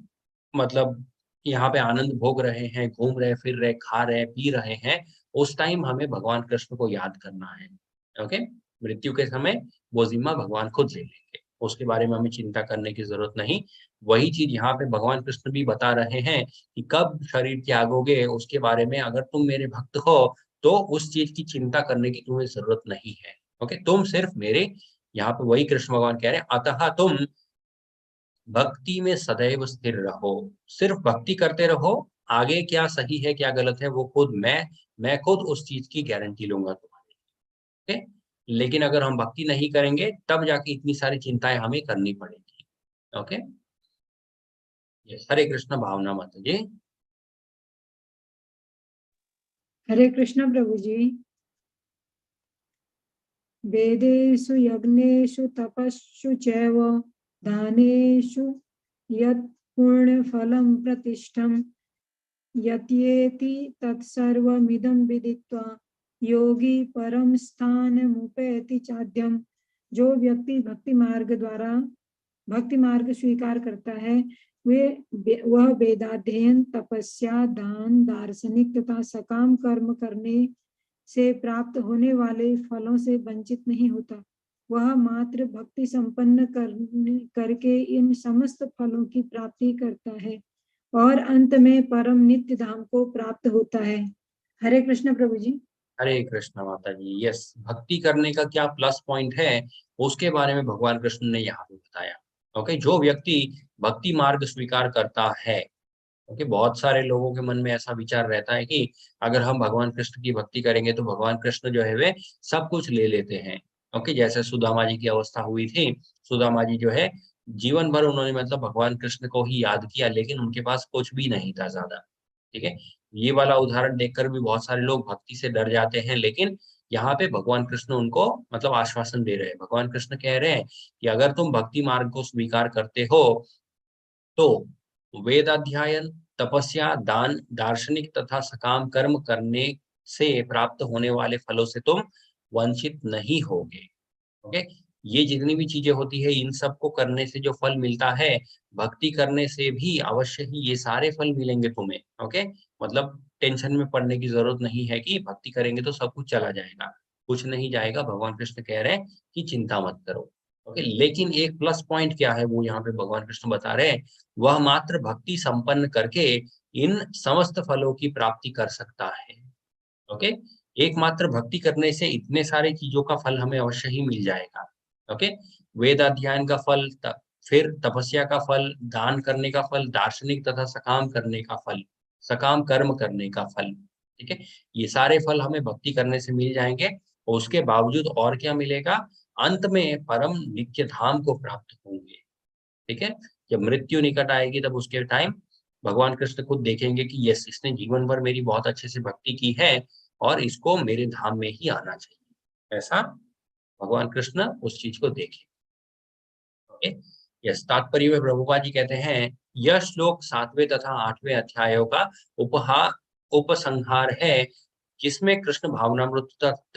[SPEAKER 1] मतलब यहाँ पे आनंद भोग रहे हैं, घूम रहे, फिर रहे, खा रहे, पी रहे हैं, उस टाइम हमें भगवान कृष्ण को याद करना है। ओके, मृत्यु के समय वो जिम्मा भगवान खुद ले लेंगे, उसके बारे में हमें चिंता करने की जरूरत नहीं। वही चीज यहाँ पे भगवान कृष्ण भी बता रहे हैं कि कब शरीर त्यागोगे उसके बारे में, अगर तुम मेरे भक्त हो तो उस चीज की चिंता करने की तुम्हें जरूरत नहीं है। ओके, तुम सिर्फ मेरे, यहाँ पे वही कृष्ण भगवान कह रहे हैं, अतः तुम भक्ति में सदैव स्थिर रहो, सिर्फ भक्ति करते रहो। आगे क्या सही है क्या गलत है वो खुद मैं खुद उस चीज की गारंटी लूंगा तुम्हारे। ओके, लेकिन अगर हम भक्ति नहीं करेंगे तब जाके इतनी सारी चिंताएं हमें करनी पड़ेगी। ओके, हरे कृष्ण। भावना माता जी।
[SPEAKER 3] हरे कृष्ण प्रभु जी। वेदेषु यज्ञेषु तपस्सु चैव दानेषु यत् पुण्यफलं प्रतिष्ठं यत्येति तत्सर्वमिदं विदित्वा योगी परम स्थानमुपैति चाद्यम। जो व्यक्ति भक्ति मार्ग स्वीकार करता है वह वेदाध्ययन, तपस्या, दान, दार्शनिक तथा सकाम कर्म करने से प्राप्त होने वाले फलों से वंचित नहीं होता। वह मात्र भक्ति संपन्न करके इन समस्त फलों की प्राप्ति करता है और अंत में परम नित्य धाम को प्राप्त होता है। हरे कृष्ण प्रभु जी।
[SPEAKER 1] हरे कृष्ण माता जी। यस, भक्ति करने का क्या प्लस पॉइंट है उसके बारे में भगवान कृष्ण ने यहाँ पे बताया। ओके, जो व्यक्ति भक्ति मार्ग स्वीकार करता है, ओके, बहुत सारे लोगों के मन में ऐसा विचार रहता है कि अगर हम भगवान कृष्ण की भक्ति करेंगे तो भगवान कृष्ण जो है वे सब कुछ ले लेते हैं। ओके, जैसे सुदामा जी की अवस्था हुई थी। सुदामा जी जो है जीवन भर उन्होंने मतलब भगवान कृष्ण को ही याद किया, लेकिन उनके पास कुछ भी नहीं था ज्यादा। ठीक है, ये वाला उदाहरण देखकर भी बहुत सारे लोग भक्ति से डर जाते हैं, लेकिन यहाँ पे भगवान कृष्ण उनको मतलब आश्वासन दे रहे हैं। भगवान कृष्ण कह रहे हैं कि अगर तुम भक्ति मार्ग को स्वीकार करते हो तो वेदाध्ययन, तपस्या, दान, दार्शनिक तथा सकाम कर्म करने से प्राप्त होने वाले फलों से तुम वंचित नहीं होगे। ओके, ये जितनी भी चीजें होती है इन सबको करने से जो फल मिलता है, भक्ति करने से भी अवश्य ही ये सारे फल मिलेंगे तुम्हें। ओके, मतलब टेंशन में पड़ने की जरूरत नहीं है कि भक्ति करेंगे तो सब कुछ चला जाएगा, कुछ नहीं जाएगा। भगवान कृष्ण कह रहे हैं कि चिंता मत करो। ओके, लेकिन एक प्लस पॉइंट क्या है वो यहाँ पे भगवान कृष्ण बता रहे हैं, वह मात्र भक्ति संपन्न करके इन समस्त फलों की प्राप्ति कर सकता है। ओके, एकमात्र भक्ति करने से इतने सारे चीजों का फल हमें अवश्य ही मिल जाएगा। ओके, वेद अध्ययन का फल, फिर तपस्या का फल, दान करने का फल, दार्शनिक तथा सकाम करने का फल, सकाम कर्म करने का फल। ठीक है, ये सारे फल हमें भक्ति करने से मिल जाएंगे और उसके बावजूद और क्या मिलेगा? अंत में परम नित्य धाम को प्राप्त होंगे। ठीक है, जब मृत्यु निकट आएगी तब उसके टाइम भगवान कृष्ण खुद देखेंगे कि यस, इसने जीवन भर मेरी बहुत अच्छे से भक्ति की है और इसको मेरे धाम में ही आना चाहिए। ऐसा भगवान कृष्ण उस चीज को देखे। ओके, यस, तात्पर्य में प्रभुपाद जी कहते हैं यह श्लोक 7वें तथा 8वें अध्यायों का उपसंहार है, जिसमें कृष्ण भावनामृत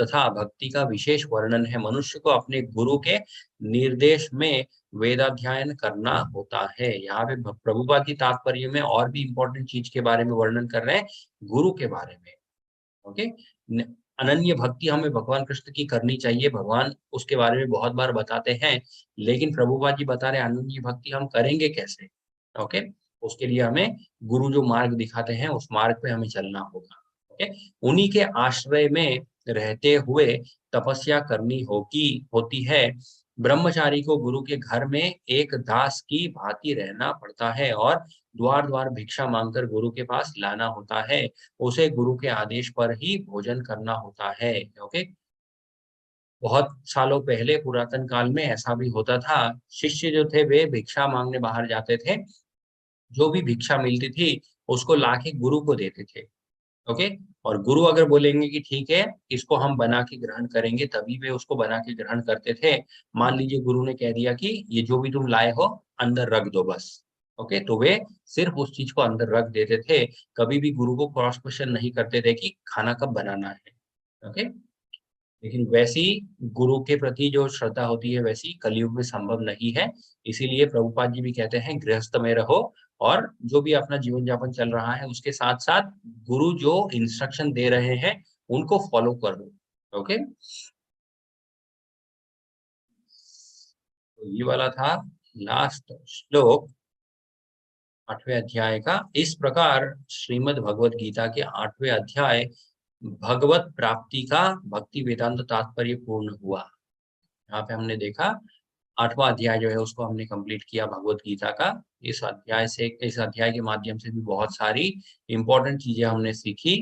[SPEAKER 1] तथा भक्ति का विशेष वर्णन है। मनुष्य को अपने गुरु के निर्देश में वेदाध्ययन करना होता है। यहाँ पे प्रभुपाद की तात्पर्य में और भी इंपॉर्टेंट चीज के बारे में वर्णन कर रहे हैं, गुरु के बारे में। ओके, अनन्य भक्ति हमें भगवान कृष्ण की करनी चाहिए, भगवान उसके बारे में बहुत बार बताते हैं, लेकिन प्रभुपाद जी बता रहे हैं अनन्य भक्ति हम करेंगे कैसे। ओके, उसके लिए हमें गुरु जो मार्ग दिखाते हैं उस मार्ग पे हमें चलना होगा। ओके, उन्हीं के आश्रय में रहते हुए तपस्या करनी होती है। ब्रह्मचारी को गुरु के घर में एक दास की भांति रहना पड़ता है और द्वार द्वार भिक्षा मांगकर गुरु के पास लाना होता है। उसे गुरु के आदेश पर ही भोजन करना होता है। ओके, बहुत सालों पहले पुरातन काल में ऐसा भी होता था, शिष्य जो थे वे भिक्षा मांगने बाहर जाते थे, जो भी भिक्षा मिलती थी उसको लाके गुरु को देते थे। ओके, और गुरु अगर बोलेंगे कि ठीक है इसको हम बना के ग्रहण करेंगे, तभी वे उसको बना के ग्रहण करते थे। मान लीजिए गुरु ने कह दिया कि ये जो भी तुम लाए हो अंदर रख दो बस, ओके, तो वे सिर्फ उस चीज को अंदर रख देते थे, कभी भी गुरु को क्रॉस क्वेश्चन नहीं करते थे कि खाना कब बनाना है, ओके। लेकिन वैसी गुरु के प्रति जो श्रद्धा होती है वैसी कलयुग में संभव नहीं है। इसीलिए प्रभुपाद जी भी कहते हैं गृहस्थ में रहो और जो भी अपना जीवन यापन चल रहा है उसके साथ साथ गुरु जो इंस्ट्रक्शन दे रहे हैं उनको फॉलो करो, ओके। तो ये वाला था लास्ट श्लोक 8वें अध्याय का। इस प्रकार श्रीमद् भगवत गीता के 8वें अध्याय भगवत प्राप्ति का भक्ति वेदांत तात्पर्य पूर्ण हुआ। यहाँ पे हमने देखा 8वां अध्याय जो है उसको हमने कंप्लीट किया भगवत गीता का। इस अध्याय के माध्यम से भी बहुत सारी इंपॉर्टेंट चीजें हमने सीखी,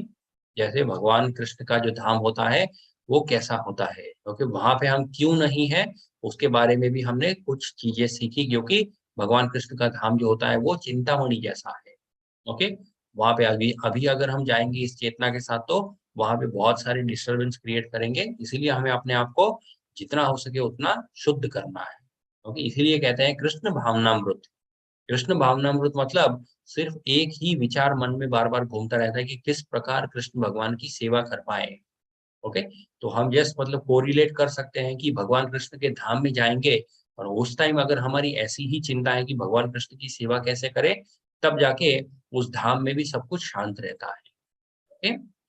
[SPEAKER 1] जैसे भगवान कृष्ण का जो धाम होता है वो कैसा होता है, क्योंकि वहां पे हम क्यों नहीं है उसके बारे में भी हमने कुछ चीजें सीखी, क्योंकि भगवान कृष्ण का धाम जो होता है वो चिंतामणि जैसा है, ओके। वहां पे अभी अगर हम जाएंगे इस चेतना के साथ तो वहां पे बहुत सारे डिस्टर्बेंस क्रिएट करेंगे, इसीलिए हमें अपने आप को जितना हो सके उतना शुद्ध करना है, क्योंकि इसीलिए कहते हैं कृष्ण भावनामृत। कृष्ण भावनामृत मतलब सिर्फ एक ही विचार मन में बार बार घूमता रहता है कि किस प्रकार कृष्ण भगवान की सेवा कर पाए, ओके। तो हम जस्ट मतलब कोरिलेट कर सकते हैं कि भगवान कृष्ण के धाम में जाएंगे और उस टाइम अगर हमारी ऐसी ही चिंता है कि भगवान कृष्ण की सेवा कैसे करें, तब जाके उस धाम में भी सब कुछ शांत रहता है, ओके।